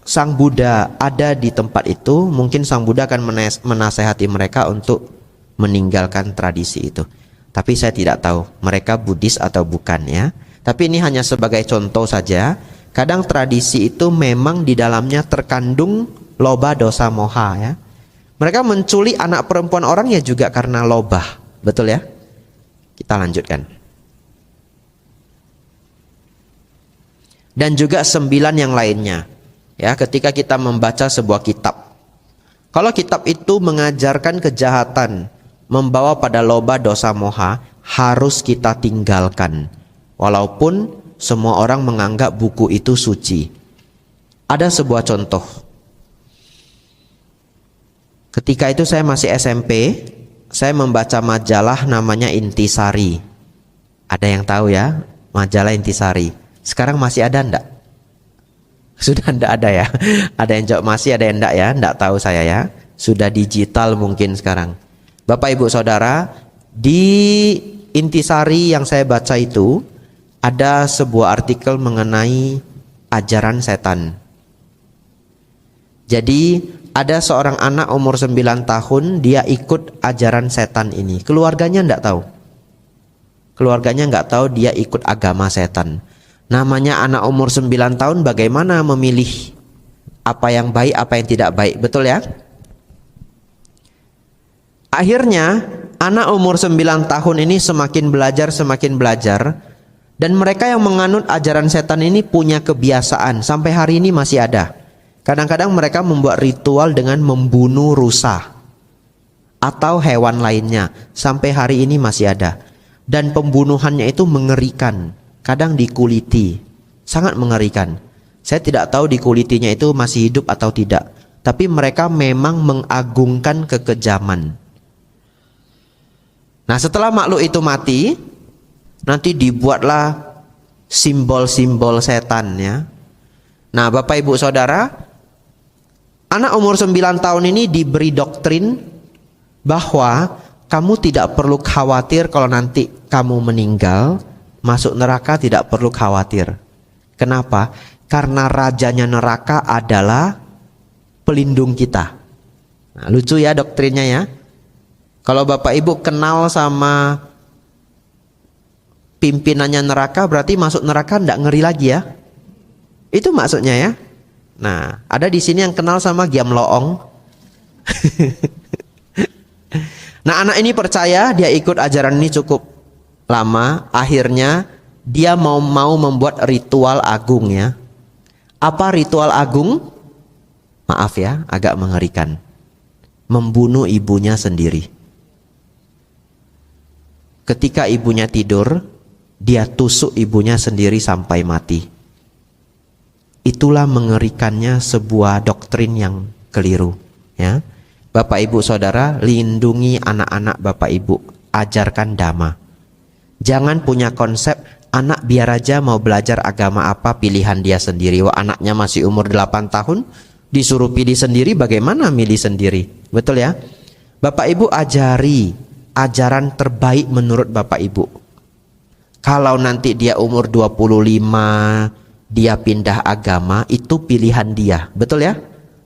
Sang Buddha ada di tempat itu, mungkin Sang Buddha akan menasehati mereka untuk meninggalkan tradisi itu. Tapi saya tidak tahu mereka Buddhis atau bukan, ya. Tapi ini hanya sebagai contoh saja. Kadang tradisi itu memang di dalamnya terkandung loba dosa moha, ya. Mereka menculik anak perempuan orang ya juga karena loba. Betul ya? Kita lanjutkan. Dan juga 9 yang lainnya. Ya, ketika kita membaca sebuah kitab. Kalau kitab itu mengajarkan kejahatan, membawa pada loba dosa moha, harus kita tinggalkan. Walaupun semua orang menganggap buku itu suci. Ada sebuah contoh. Ketika itu saya masih SMP, saya membaca majalah namanya Intisari. Ada yang tahu ya, majalah Intisari. Sekarang masih ada enggak? Sudah enggak ada ya. Ada yang jawab masih, ada yang enggak ya. Enggak tahu saya ya. Sudah digital mungkin sekarang. Bapak Ibu Saudara, di Intisari yang saya baca itu ada sebuah artikel mengenai ajaran setan. Jadi ada seorang anak umur 9 tahun, dia ikut ajaran setan ini. Keluarganya enggak tahu. Keluarganya enggak tahu dia ikut agama setan. Namanya anak umur 9 tahun, bagaimana memilih apa yang baik, apa yang tidak baik, betul ya? Akhirnya anak umur 9 tahun ini semakin belajar, dan mereka yang menganut ajaran setan ini punya kebiasaan, sampai hari ini masih ada. Kadang-kadang mereka membuat ritual dengan membunuh rusa atau hewan lainnya, sampai hari ini masih ada. Dan pembunuhannya itu mengerikan, kadang dikuliti, sangat mengerikan. Saya tidak tahu dikulitinya itu masih hidup atau tidak, tapi mereka memang mengagungkan kekejaman. Nah, setelah makhluk itu mati, nanti dibuatlah simbol-simbol setan ya. Nah, Bapak Ibu Saudara, anak umur 9 tahun ini diberi doktrin bahwa kamu tidak perlu khawatir kalau nanti kamu meninggal, masuk neraka tidak perlu khawatir. Kenapa? Karena rajanya neraka adalah pelindung kita. Nah, lucu ya doktrinnya ya. Kalau Bapak Ibu kenal sama pimpinannya neraka, berarti masuk neraka tidak ngeri lagi ya. Itu maksudnya ya. Nah, ada di sini yang kenal sama Giam Loong. Nah, anak ini percaya, dia ikut ajaran ini cukup lama. Akhirnya dia mau membuat ritual agung ya. Apa ritual agung? Maaf ya, agak mengerikan. Membunuh ibunya sendiri. Ketika ibunya tidur, dia tusuk ibunya sendiri sampai mati. Itulah mengerikannya sebuah doktrin yang keliru ya. Bapak Ibu Saudara, lindungi anak-anak Bapak Ibu, ajarkan dhamma. Jangan punya konsep anak biar aja mau belajar agama apa, pilihan dia sendiri. Wah, anaknya masih umur 8 tahun disuruh pilih sendiri, bagaimana milih sendiri? Betul ya? Bapak Ibu ajari ajaran terbaik menurut Bapak Ibu. Kalau nanti dia umur 25, dia pindah agama, itu pilihan dia. Betul ya?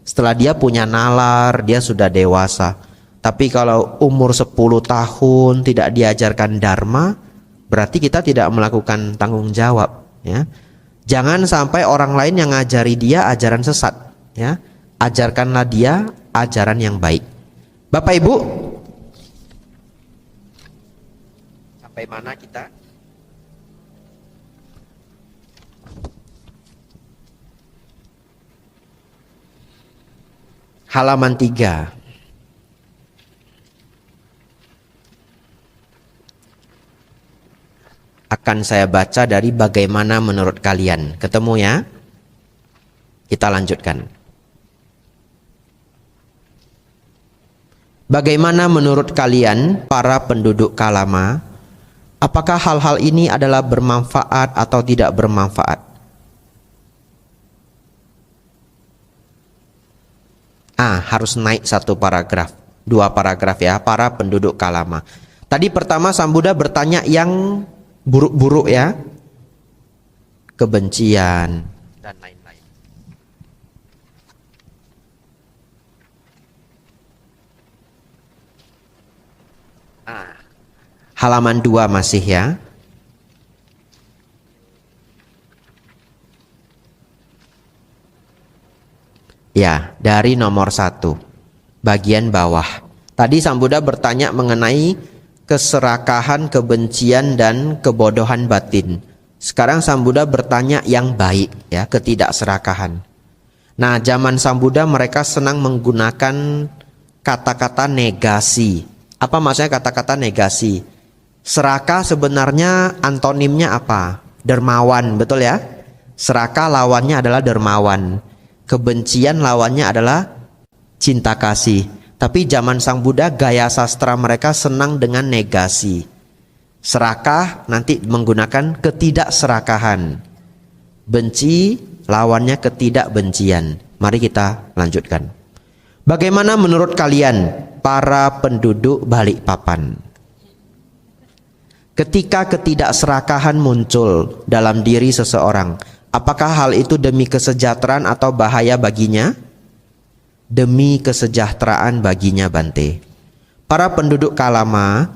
Setelah dia punya nalar, dia sudah dewasa. Tapi kalau umur 10 tahun tidak diajarkan dharma, berarti kita tidak melakukan tanggung jawab ya. Jangan sampai orang lain yang ngajari dia ajaran sesat ya. Ajarkanlah dia ajaran yang baik. Bapak Ibu, sampai mana kita? Halaman 3. Akan saya baca dari bagaimana menurut kalian. Ketemu ya? Kita lanjutkan. Bagaimana menurut kalian para penduduk Kalama? Apakah hal-hal ini adalah bermanfaat atau tidak bermanfaat? Harus naik 1 paragraf, 2 paragraf ya, para penduduk Kalama. Tadi pertama Sang Buddha bertanya yang buruk-buruk ya, kebencian dan lain-lain. Halaman 2 masih ya. Ya, dari nomor 1, bagian bawah. Tadi Sang Buddha bertanya mengenai keserakahan, kebencian, dan kebodohan batin. Sekarang Sang Buddha bertanya yang baik, ya, ketidakserakahan. Nah, zaman Sang Buddha mereka senang menggunakan kata-kata negasi. Apa maksudnya kata-kata negasi? Serakah sebenarnya antonimnya apa? Dermawan, betul ya? Serakah lawannya adalah dermawan. Kebencian lawannya adalah cinta kasih. Tapi zaman Sang Buddha gaya sastra mereka senang dengan negasi. Serakah nanti menggunakan ketidakserakahan. Benci lawannya ketidakbencian. Mari kita lanjutkan. Bagaimana menurut kalian para penduduk Balikpapan? Ketika ketidakserakahan muncul dalam diri seseorang, apakah hal itu demi kesejahteraan atau bahaya baginya? demi kesejahteraan baginya Bante. Para penduduk Kalama,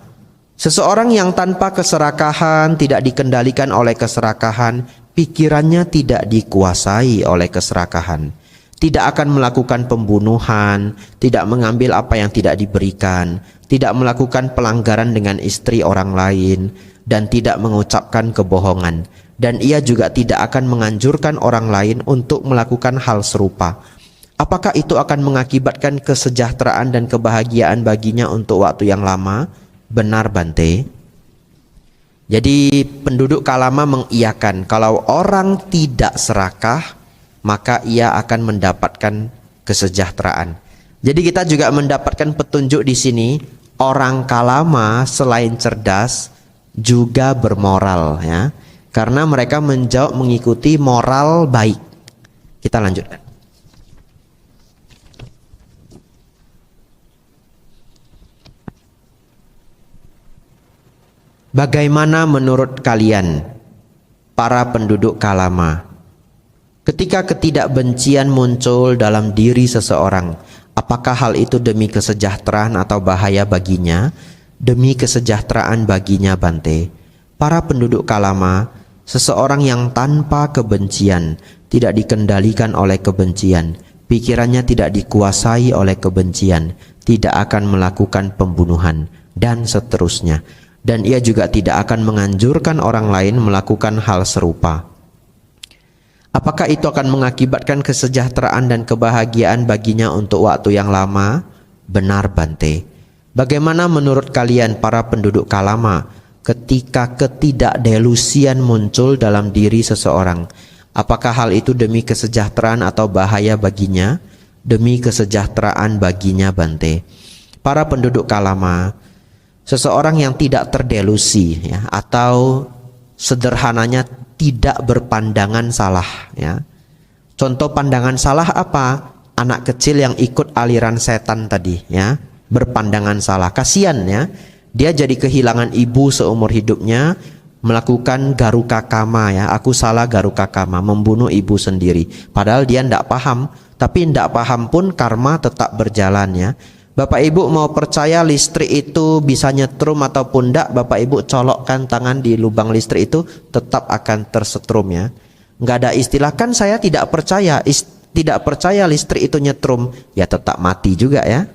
seseorang yang tanpa keserakahan, tidak dikendalikan oleh keserakahan, pikirannya tidak dikuasai oleh keserakahan, tidak akan melakukan pembunuhan, tidak mengambil apa yang tidak diberikan, tidak melakukan pelanggaran dengan istri orang lain, dan tidak mengucapkan kebohongan. Dan ia juga tidak akan menganjurkan orang lain untuk melakukan hal serupa. Apakah itu akan mengakibatkan kesejahteraan dan kebahagiaan baginya untuk waktu yang lama? Benar Bante. Jadi penduduk Kalama mengiyakan kalau orang tidak serakah, maka ia akan mendapatkan kesejahteraan. Jadi kita juga mendapatkan petunjuk di sini, orang Kalama selain cerdas juga bermoral, ya. Karena mereka menjauh mengikuti moral baik. Kita lanjutkan. Bagaimana menurut kalian, para penduduk Kalama, ketika ketidakbencian muncul dalam diri seseorang, apakah hal itu demi kesejahteraan atau bahaya baginya? Demi kesejahteraan baginya Bante. Para penduduk Kalama, seseorang yang tanpa kebencian, tidak dikendalikan oleh kebencian, pikirannya tidak dikuasai oleh kebencian, tidak akan melakukan pembunuhan, dan seterusnya. Dan ia juga tidak akan menganjurkan orang lain melakukan hal serupa. Apakah itu akan mengakibatkan kesejahteraan dan kebahagiaan baginya untuk waktu yang lama? Benar Bante. Bagaimana menurut kalian para penduduk Kalama, ketika ketidakdelusian muncul dalam diri seseorang, apakah hal itu demi kesejahteraan atau bahaya baginya? Demi kesejahteraan baginya Bante. Para penduduk Kalama, seseorang yang tidak terdelusi, ya, atau sederhananya tidak berpandangan salah, ya. Contoh pandangan salah apa? Anak kecil yang ikut aliran setan tadi, ya, berpandangan salah. Kasihan, ya, dia jadi kehilangan ibu seumur hidupnya, melakukan garuka kama, ya, aku salah garuka kama, membunuh ibu sendiri. Padahal dia tidak paham, tapi tidak paham pun karma tetap berjalan, ya. Bapak Ibu mau percaya listrik itu bisa nyetrum ataupun tidak, Bapak Ibu colokkan tangan di lubang listrik itu tetap akan tersetrum, ya. Nggak ada istilah kan saya tidak percaya, tidak percaya listrik itu nyetrum, ya tetap mati juga, ya.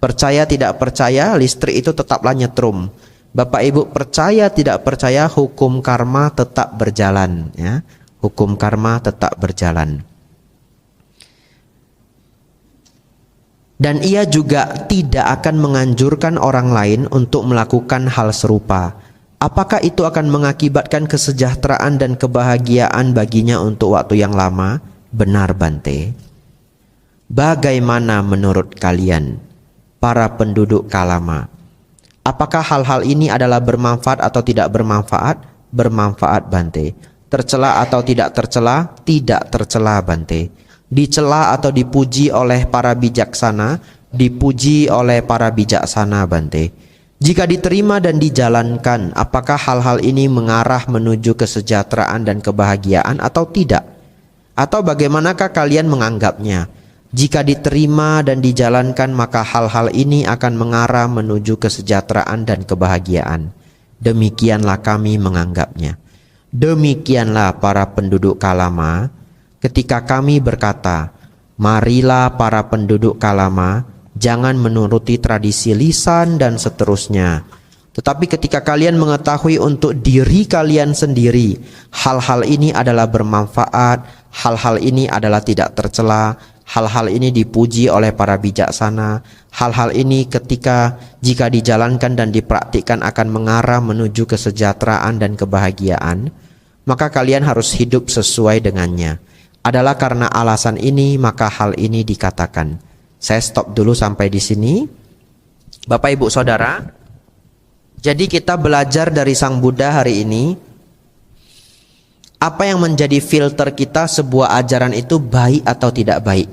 Percaya tidak percaya listrik itu tetaplah nyetrum. Bapak Ibu percaya tidak percaya hukum karma tetap berjalan, ya. Hukum karma tetap berjalan. Dan ia juga tidak akan menganjurkan orang lain untuk melakukan hal serupa. Apakah itu akan mengakibatkan kesejahteraan dan kebahagiaan baginya untuk waktu yang lama? Benar Bante. Bagaimana menurut kalian, para penduduk Kalama? Apakah hal-hal ini adalah bermanfaat atau tidak bermanfaat? Bermanfaat Bante. Tercela atau tidak tercela? Tidak tercela Bante. Dicela atau dipuji oleh para bijaksana? Dipuji oleh para bijaksana Bante. Jika diterima dan dijalankan, apakah hal-hal ini mengarah menuju kesejahteraan dan kebahagiaan atau tidak? Atau bagaimanakah kalian menganggapnya? Jika diterima dan dijalankan, maka hal-hal ini akan mengarah menuju kesejahteraan dan kebahagiaan. Demikianlah kami menganggapnya. Demikianlah para penduduk Kalama, ketika kami berkata, marilah para penduduk Kalama, jangan menuruti tradisi lisan dan seterusnya. Tetapi ketika kalian mengetahui untuk diri kalian sendiri, hal-hal ini adalah bermanfaat, hal-hal ini adalah tidak tercela, hal-hal ini dipuji oleh para bijaksana, hal-hal ini jika dijalankan dan dipraktikkan akan mengarah menuju kesejahteraan dan kebahagiaan, maka kalian harus hidup sesuai dengannya. Adalah karena alasan ini maka hal ini dikatakan. Saya stop dulu sampai di sini. Bapak Ibu Saudara, jadi kita belajar dari Sang Buddha hari ini, apa yang menjadi filter kita sebuah ajaran itu baik atau tidak baik.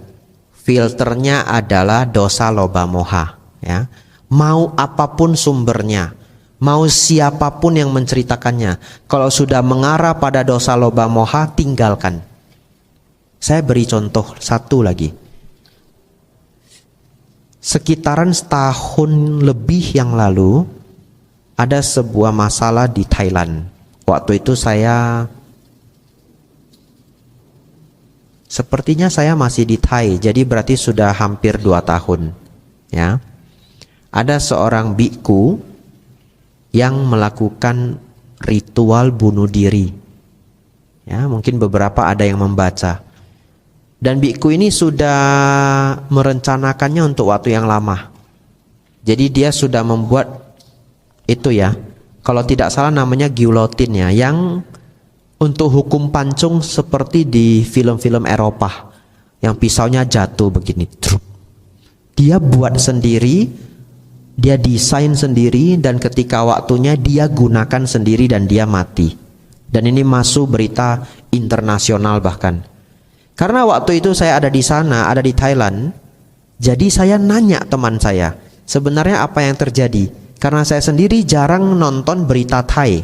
Filternya adalah dosa loba moha, ya. Mau apapun sumbernya, mau siapapun yang menceritakannya, kalau sudah mengarah pada dosa loba moha, tinggalkan. Saya beri contoh satu lagi. sekitaran setahun lebih yang lalu ada sebuah masalah di Thailand. Waktu itu sepertinya saya masih di Thai, jadi berarti sudah hampir 2 tahun. Ya, ada seorang biku yang melakukan ritual bunuh diri. Ya, mungkin beberapa ada yang membaca. Dan biku ini sudah merencanakannya untuk waktu yang lama. Jadi dia sudah membuat itu ya, kalau tidak salah namanya guillotine ya, yang untuk hukum pancung seperti di film-film Eropa, yang pisaunya jatuh begini. Dia buat sendiri, dia desain sendiri, dan ketika waktunya dia gunakan sendiri dan dia mati. Dan ini masuk berita internasional bahkan. Karena waktu itu saya ada di sana, ada di Thailand, jadi saya nanya teman saya, sebenarnya apa yang terjadi? Karena saya sendiri jarang nonton berita Thai.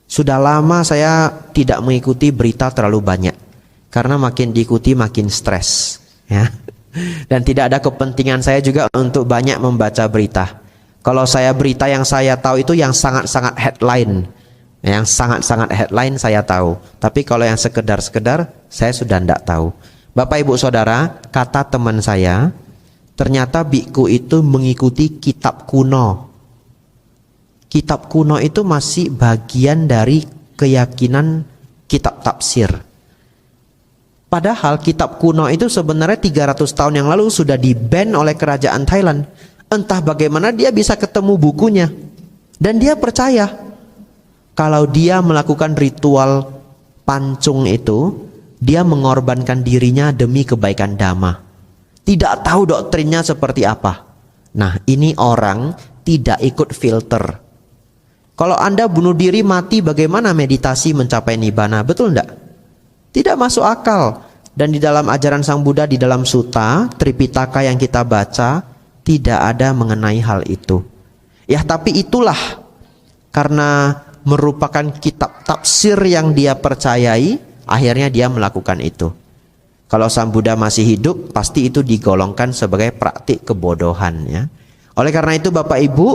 Sudah lama saya tidak mengikuti berita terlalu banyak. Karena makin diikuti makin stres. Ya. Dan tidak ada kepentingan saya juga untuk banyak membaca berita. Kalau saya berita yang saya tahu itu yang sangat-sangat headline. Yang sangat-sangat headline saya tahu. Tapi kalau yang sekedar-sekedar saya sudah tidak tahu. Bapak ibu saudara, kata teman saya, ternyata biku itu mengikuti kitab kuno. Kitab kuno itu masih bagian dari keyakinan kitab tafsir. Padahal kitab kuno itu sebenarnya 300 tahun yang lalu sudah di-ban oleh kerajaan Thailand. Entah bagaimana dia bisa ketemu bukunya. Dan dia percaya kalau dia melakukan ritual pancung itu, dia mengorbankan dirinya demi kebaikan dhamma. Tidak tahu doktrinnya seperti apa. Nah, ini orang tidak ikut filter. Kalau Anda bunuh diri mati, bagaimana meditasi mencapai nibbana? Betul enggak? Tidak masuk akal. Dan di dalam ajaran Sang Buddha, di dalam sutta, Tripitaka yang kita baca, tidak ada mengenai hal itu. Ya, tapi itulah karena merupakan kitab tafsir yang dia percayai, akhirnya dia melakukan itu. Kalau Sang Buddha masih hidup, pasti itu digolongkan sebagai praktik kebodohan ya. Oleh karena itu Bapak Ibu,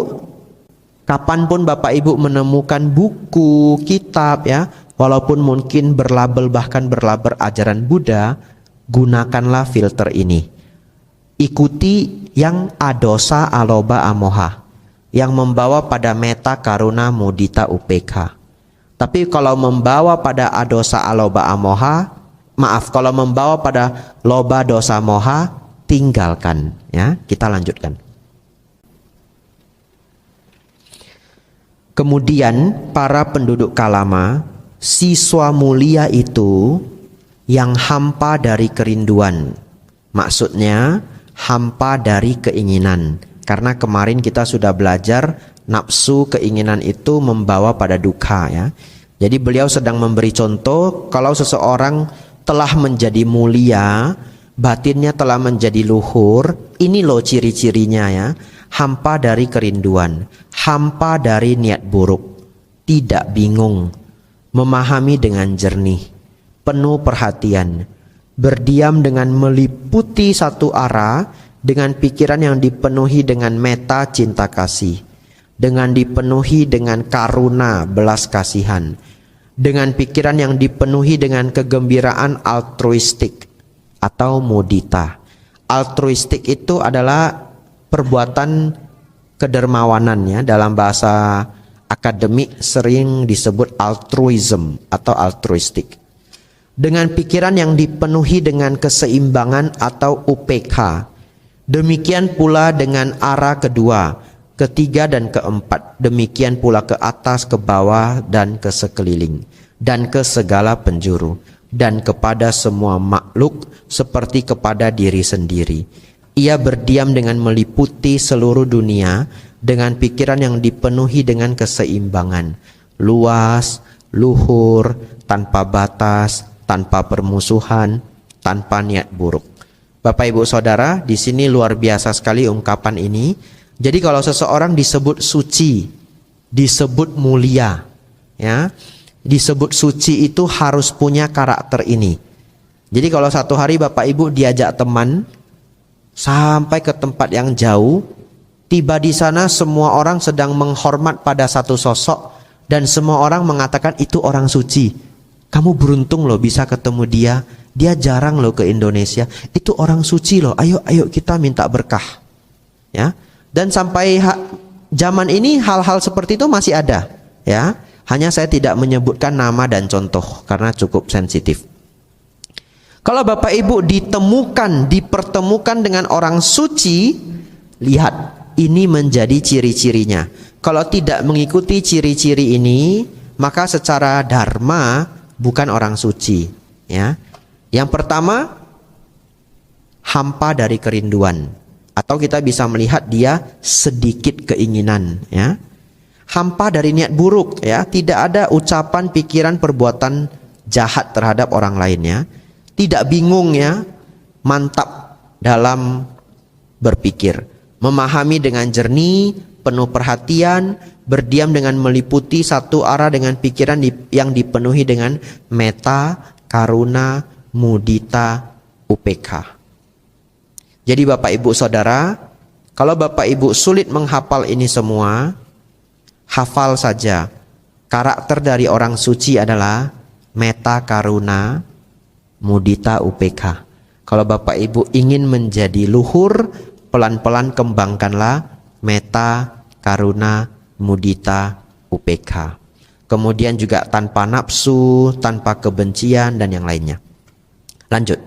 kapanpun Bapak Ibu menemukan buku, kitab ya, walaupun mungkin berlabel bahkan berlabel ajaran Buddha, gunakanlah filter ini. Ikuti yang adosa, aloba, amoha, yang membawa pada meta, karuna, mudita, upekha. Tapi kalau membawa pada adosa, aloba, amoha, kalau membawa pada loba, dosa, moha, tinggalkan ya. Kita lanjutkan. Kemudian para penduduk Kalama, siswa mulia itu yang hampa dari kerinduan. Maksudnya hampa dari keinginan. Karena kemarin kita sudah belajar nafsu keinginan itu membawa pada dukkha ya. Jadi beliau sedang memberi contoh kalau seseorang telah menjadi mulia, batinnya telah menjadi luhur, ini loh ciri-cirinya ya. Hampa dari kerinduan, hampa dari niat buruk, tidak bingung, memahami dengan jernih, penuh perhatian, berdiam dengan meliputi satu arah, dengan pikiran yang dipenuhi dengan meta, cinta kasih, dengan dipenuhi dengan karuna, belas kasihan, dengan pikiran yang dipenuhi dengan kegembiraan altruistik atau mudita. Altruistik itu adalah perbuatan kedermawanan ya, dalam bahasa akademik sering disebut altruism atau altruistik. Dengan pikiran yang dipenuhi dengan keseimbangan atau upekha. Demikian pula dengan arah kedua, ketiga dan keempat. Demikian pula ke atas, ke bawah dan ke sekeliling, dan ke segala penjuru, dan kepada semua makhluk seperti kepada diri sendiri. Ia berdiam dengan meliputi seluruh dunia dengan pikiran yang dipenuhi dengan keseimbangan, luas, luhur, tanpa batas, tanpa permusuhan, tanpa niat buruk. Bapak Ibu Saudara, di sini luar biasa sekali ungkapan ini. Jadi kalau seseorang disebut suci, disebut mulia, ya, disebut suci itu harus punya karakter ini. Jadi kalau satu hari Bapak Ibu diajak teman, sampai ke tempat yang jauh. Tiba di sana semua orang sedang menghormat pada satu sosok dan semua orang mengatakan itu orang suci. Kamu beruntung loh bisa ketemu dia. Dia jarang loh ke Indonesia. Itu orang suci loh. Ayo kita minta berkah. Ya. Dan sampai zaman ini hal-hal seperti itu masih ada. Ya. Hanya saya tidak menyebutkan nama dan contoh karena cukup sensitif. Kalau Bapak Ibu dipertemukan dengan orang suci, lihat. Ini menjadi ciri-cirinya. Kalau tidak mengikuti ciri-ciri ini, maka secara dharma bukan orang suci. Ya. Yang pertama, hampa dari kerinduan. Atau kita bisa melihat dia sedikit keinginan. Ya. Hampa dari niat buruk. Ya. Tidak ada ucapan, pikiran, perbuatan jahat terhadap orang lainnya. Tidak bingung ya, mantap dalam berpikir. Memahami dengan jernih, penuh perhatian, berdiam dengan meliputi satu arah dengan pikiran yang dipenuhi dengan metta, karuna, mudita, upekha. Jadi Bapak Ibu Saudara, kalau Bapak Ibu sulit menghafal ini semua, hafal saja. Karakter dari orang suci adalah metta, karuna, mudita, upekha. Kalau Bapak Ibu ingin menjadi luhur, pelan-pelan kembangkanlah metta, karuna, mudita, upekha. Kemudian juga tanpa nafsu, tanpa kebencian dan yang lainnya. Lanjut.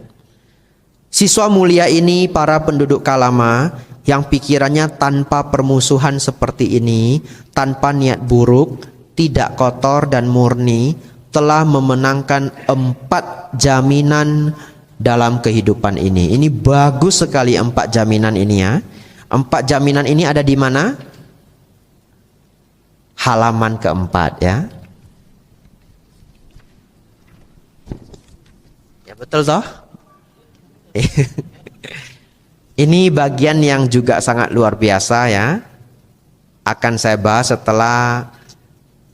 Siswa mulia ini para penduduk Kalama yang pikirannya tanpa permusuhan seperti ini, tanpa niat buruk, tidak kotor dan murni, telah memenangkan 4 jaminan dalam kehidupan ini. Ini bagus sekali 4 jaminan ini ya. 4 jaminan ini ada di mana? Halaman keempat ya. Ya betul toh? Ini bagian yang juga sangat luar biasa ya. Akan saya bahas setelah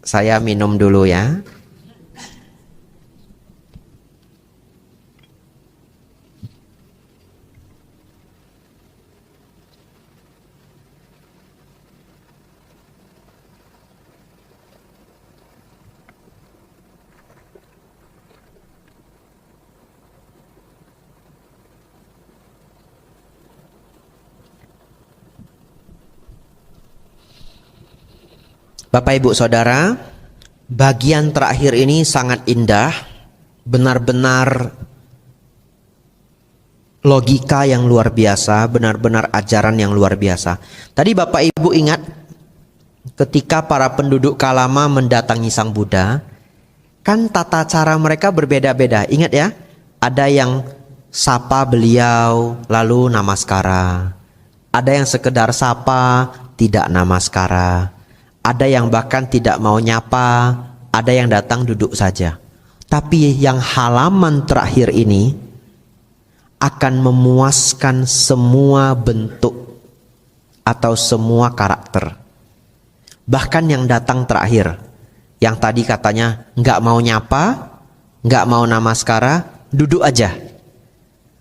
saya minum dulu ya. Bapak Ibu Saudara, bagian terakhir ini sangat indah, benar-benar logika yang luar biasa, benar-benar ajaran yang luar biasa. Tadi Bapak Ibu ingat ketika para penduduk Kalama mendatangi Sang Buddha, kan tata cara mereka berbeda-beda. Ingat ya, ada yang sapa beliau lalu namaskara, ada yang sekedar sapa tidak namaskara. Ada yang bahkan tidak mau nyapa, ada yang datang duduk saja. Tapi yang halaman terakhir ini akan memuaskan semua bentuk atau semua karakter. Bahkan yang datang terakhir, yang tadi katanya nggak mau nyapa, nggak mau namaskara, duduk aja.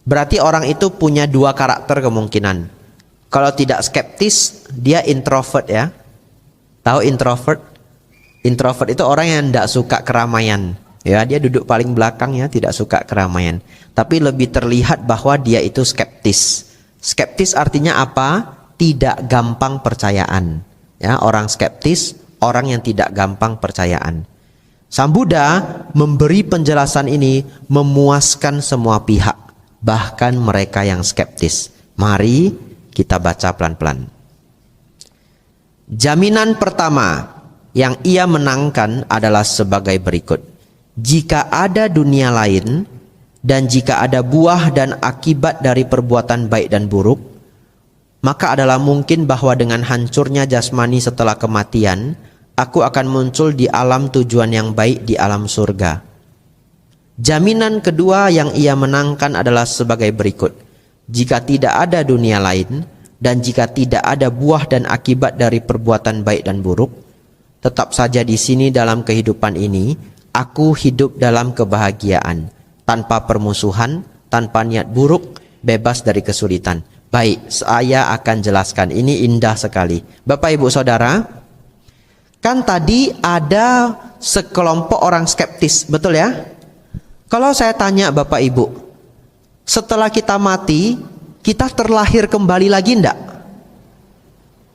Berarti orang itu punya 2 karakter kemungkinan. Kalau tidak skeptis, dia introvert ya. Tahu introvert? Introvert itu orang yang tidak suka keramaian. Ya, dia duduk paling belakang ya, tidak suka keramaian. Tapi lebih terlihat bahwa dia itu skeptis. Skeptis artinya apa? Tidak gampang percayaan. Ya, orang skeptis, orang yang tidak gampang percayaan. Sang Buddha memberi penjelasan ini memuaskan semua pihak, bahkan mereka yang skeptis. Mari kita baca pelan-pelan. Jaminan pertama yang ia menangkan adalah sebagai berikut. Jika ada dunia lain dan jika ada buah dan akibat dari perbuatan baik dan buruk, maka adalah mungkin bahwa dengan hancurnya jasmani setelah kematian, aku akan muncul di alam tujuan yang baik di alam surga. Jaminan kedua yang ia menangkan adalah sebagai berikut. Jika tidak ada dunia lain dan jika tidak ada buah dan akibat dari perbuatan baik dan buruk, tetap saja di sini dalam kehidupan ini, aku hidup dalam kebahagiaan, tanpa permusuhan, tanpa niat buruk, bebas dari kesulitan. Baik, saya akan jelaskan. Ini indah sekali. Bapak Ibu Saudara, kan tadi ada sekelompok orang skeptis, betul ya? Kalau saya tanya Bapak Ibu, setelah kita mati, kita terlahir kembali lagi enggak?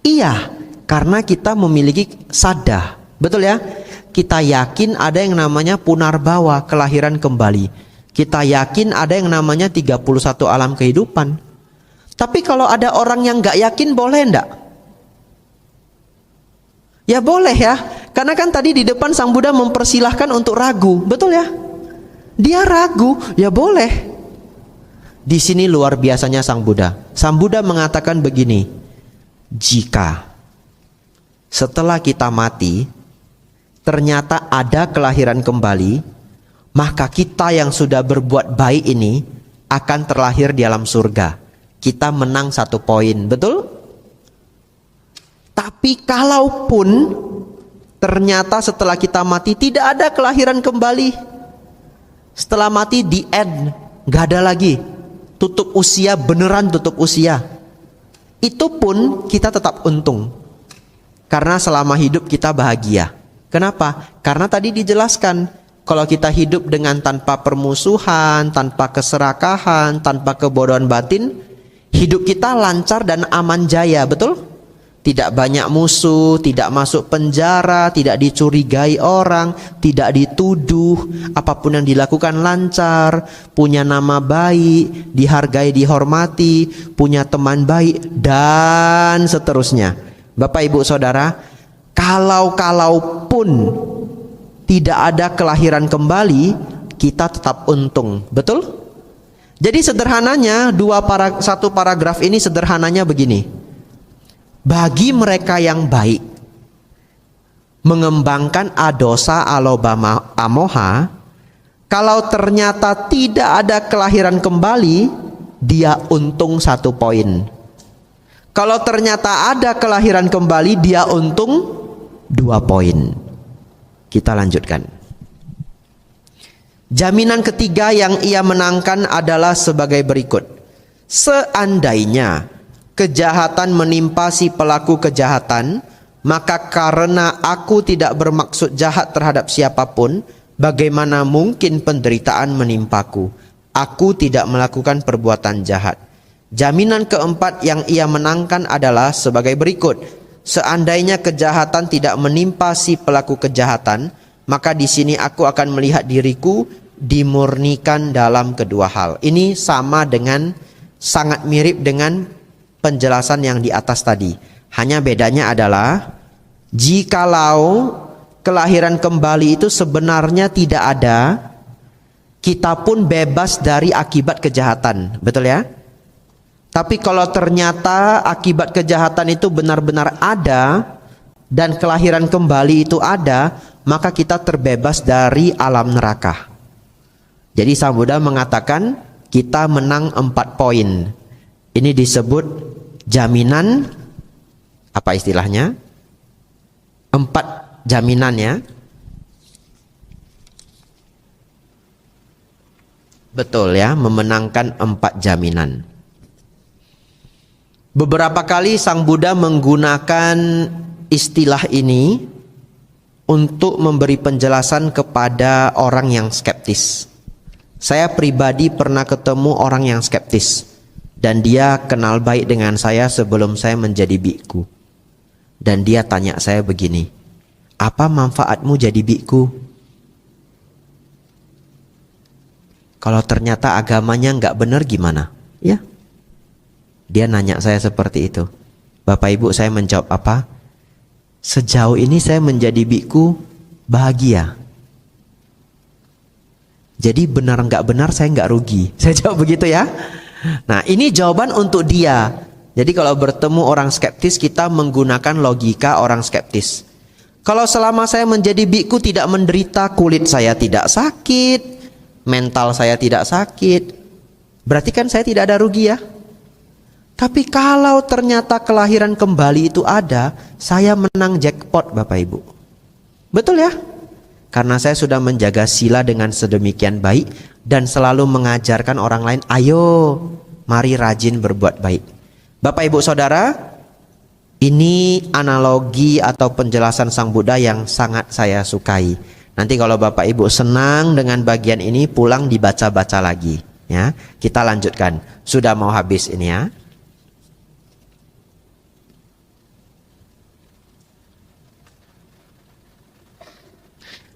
Iya, karena kita memiliki saddah, betul ya? Kita yakin ada yang namanya punarbawa, kelahiran kembali. Kita yakin ada yang namanya 31 alam kehidupan. Tapi kalau ada orang yang nggak yakin, boleh enggak? Ya boleh ya, karena kan tadi di depan Sang Buddha mempersilahkan untuk ragu, betul ya? Dia ragu, ya boleh. Di sini luar biasanya Sang Buddha. Sang Buddha mengatakan begini, jika setelah kita mati, ternyata ada kelahiran kembali, maka kita yang sudah berbuat baik ini akan terlahir di alam surga. Kita menang 1 poin, betul? Tapi kalaupun ternyata setelah kita mati tidak ada kelahiran kembali, setelah mati di end, gak ada lagi, tutup usia, beneran tutup usia, itu pun kita tetap untung, karena selama hidup kita bahagia. Kenapa? Karena tadi dijelaskan, kalau kita hidup dengan tanpa permusuhan, tanpa keserakahan, tanpa kebodohan batin, hidup kita lancar dan aman jaya, betul? Tidak banyak musuh, tidak masuk penjara, tidak dicurigai orang, tidak dituduh, apapun yang dilakukan lancar, punya nama baik, dihargai, dihormati, punya teman baik, dan seterusnya. Bapak Ibu Saudara, kalaupun tidak ada kelahiran kembali, kita tetap untung, betul? Jadi sederhananya satu paragraf ini sederhananya begini. Bagi mereka yang baik, mengembangkan adosa alobama amoha, kalau ternyata tidak ada kelahiran kembali, dia untung 1 poin. Kalau ternyata ada kelahiran kembali, dia untung 2 poin. Kita lanjutkan. Jaminan ketiga yang ia menangkan adalah sebagai berikut. Seandainya kejahatan menimpa si pelaku kejahatan, maka karena aku tidak bermaksud jahat terhadap siapapun, bagaimana mungkin penderitaan menimpaku? Aku tidak melakukan perbuatan jahat. Jaminan keempat yang ia menangkan adalah sebagai berikut. Seandainya kejahatan tidak menimpa si pelaku kejahatan, maka di sini aku akan melihat diriku dimurnikan dalam kedua hal. Ini sama dengan, sangat mirip dengan penjelasan yang di atas tadi. Hanya bedanya adalah, jikalau kelahiran kembali itu sebenarnya tidak ada, kita pun bebas dari akibat kejahatan, betul ya? Tapi kalau ternyata akibat kejahatan itu benar-benar ada, dan kelahiran kembali itu ada, maka kita terbebas dari alam neraka. Jadi Sang Buddha mengatakan kita menang 4 poin. Ini disebut jaminan, apa istilahnya? 4 jaminan ya. Betul ya, memenangkan 4 jaminan. Beberapa kali Sang Buddha menggunakan istilah ini untuk memberi penjelasan kepada orang yang skeptis. Saya pribadi pernah ketemu orang yang skeptis, dan dia kenal baik dengan saya sebelum saya menjadi biku. Dan dia tanya saya begini, apa manfaatmu jadi biku? Kalau ternyata agamanya nggak benar gimana? Ya, dia nanya saya seperti itu. Bapak Ibu, saya menjawab apa? Sejauh ini saya menjadi biku bahagia. Jadi benar nggak benar saya nggak rugi. Saya jawab begitu ya. Nah, ini jawaban untuk dia. Jadi kalau bertemu orang skeptis, kita menggunakan logika orang skeptis. Kalau selama saya menjadi biku tidak menderita, kulit saya tidak sakit, mental saya tidak sakit, berarti kan saya tidak ada rugi ya. Tapi kalau ternyata kelahiran kembali itu ada, saya menang jackpot Bapak Ibu. Betul ya? Karena saya sudah menjaga sila dengan sedemikian baik dan selalu mengajarkan orang lain, ayo mari rajin berbuat baik. Bapak Ibu Saudara, ini analogi atau penjelasan Sang Buddha yang sangat saya sukai. Nanti kalau Bapak Ibu senang dengan bagian ini, pulang dibaca-baca lagi. Ya, kita lanjutkan. Sudah mau habis ini ya.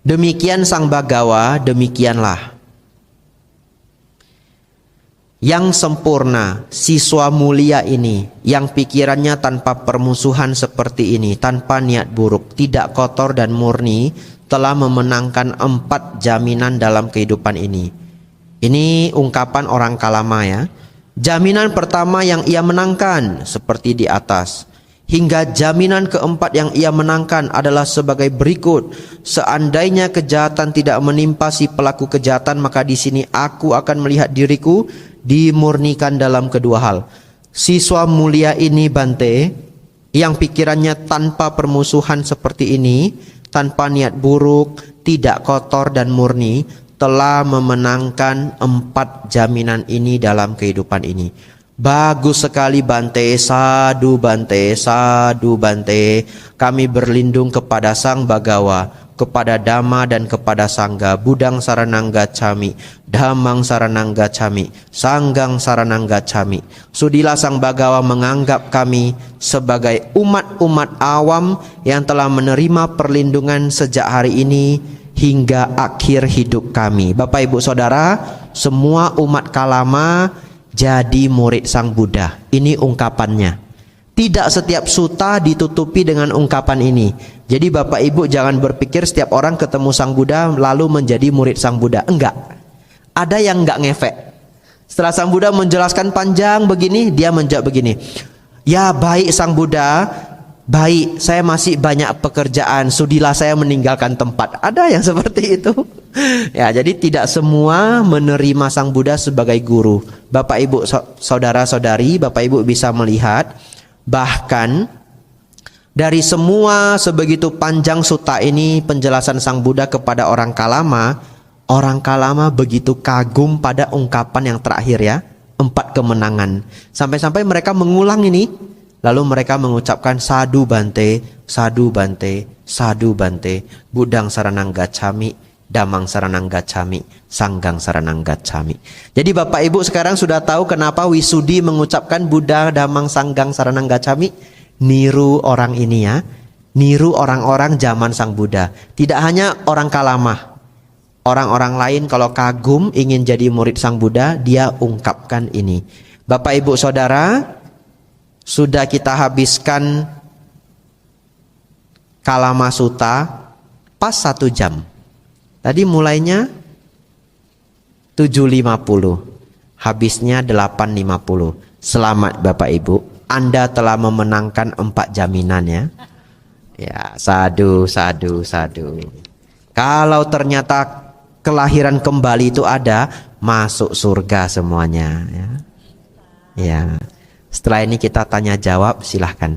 Demikian Sang Bagawa, demikianlah. Yang sempurna, siswa mulia ini, yang pikirannya tanpa permusuhan seperti ini, tanpa niat buruk, tidak kotor dan murni, telah memenangkan 4 jaminan dalam kehidupan ini. Ini ungkapan orang Kalama ya. Jaminan pertama yang ia menangkan, seperti di atas. Hingga jaminan keempat yang ia menangkan adalah sebagai berikut. Seandainya kejahatan tidak menimpa si pelaku kejahatan, maka di sini aku akan melihat diriku dimurnikan dalam kedua hal. Siswa mulia ini Bante, yang pikirannya tanpa permusuhan seperti ini, tanpa niat buruk, tidak kotor dan murni, telah memenangkan 4 jaminan ini dalam kehidupan ini. Bagus sekali Bante, sadu Bante, sadu Bante. Kami berlindung kepada Sang Bagawa, kepada Dhamma dan kepada Sangga. Budang saranang gacami, Dhammang saranang gacami, Sanggang saranang gacami. Sudilah Sang Bagawa menganggap kami sebagai umat-umat awam yang telah menerima perlindungan sejak hari ini hingga akhir hidup kami. Bapak Ibu Saudara, semua umat Kalama jadi murid Sang Buddha. Ini ungkapannya. Tidak setiap sutta ditutupi dengan ungkapan ini. Jadi Bapak Ibu jangan berpikir setiap orang ketemu Sang Buddha lalu menjadi murid Sang Buddha. Enggak. Ada yang enggak ngefek. Setelah Sang Buddha menjelaskan panjang begini, dia menjawab begini. Ya baik Sang Buddha, baik, saya masih banyak pekerjaan, sudilah saya meninggalkan tempat. Ada yang seperti itu. Ya, jadi tidak semua menerima Sang Buddha sebagai guru. Bapak Ibu saudara-saudari, Bapak Ibu bisa melihat bahkan dari semua sebegitu panjang sutta ini penjelasan Sang Buddha kepada orang Kalama begitu kagum pada ungkapan yang terakhir ya, 4 kemenangan. Sampai-sampai mereka mengulang ini. Lalu mereka mengucapkan sadu Bante, sadu Bante, sadu Bante, budang saranang gacami, Dhammang saranang gacami, Sanggang saranang gacami. Jadi Bapak Ibu sekarang sudah tahu kenapa Wisudi mengucapkan Buddha, Dhammang, Sanggang saranang gacami. Niru orang ini ya, niru orang-orang zaman Sang Buddha. Tidak hanya orang Kalama, orang-orang lain kalau kagum ingin jadi murid Sang Buddha, dia ungkapkan ini. Bapak Ibu Saudara, sudah kita habiskan Kalama Sutta pas 1 jam. Tadi mulainya 7.50, habisnya 8.50. Selamat Bapak Ibu, Anda telah memenangkan 4 jaminan ya. Ya, sadu, sadu, sadu. Kalau ternyata kelahiran kembali itu ada, masuk surga semuanya ya. Ya. Setelah ini kita tanya jawab, silahkan.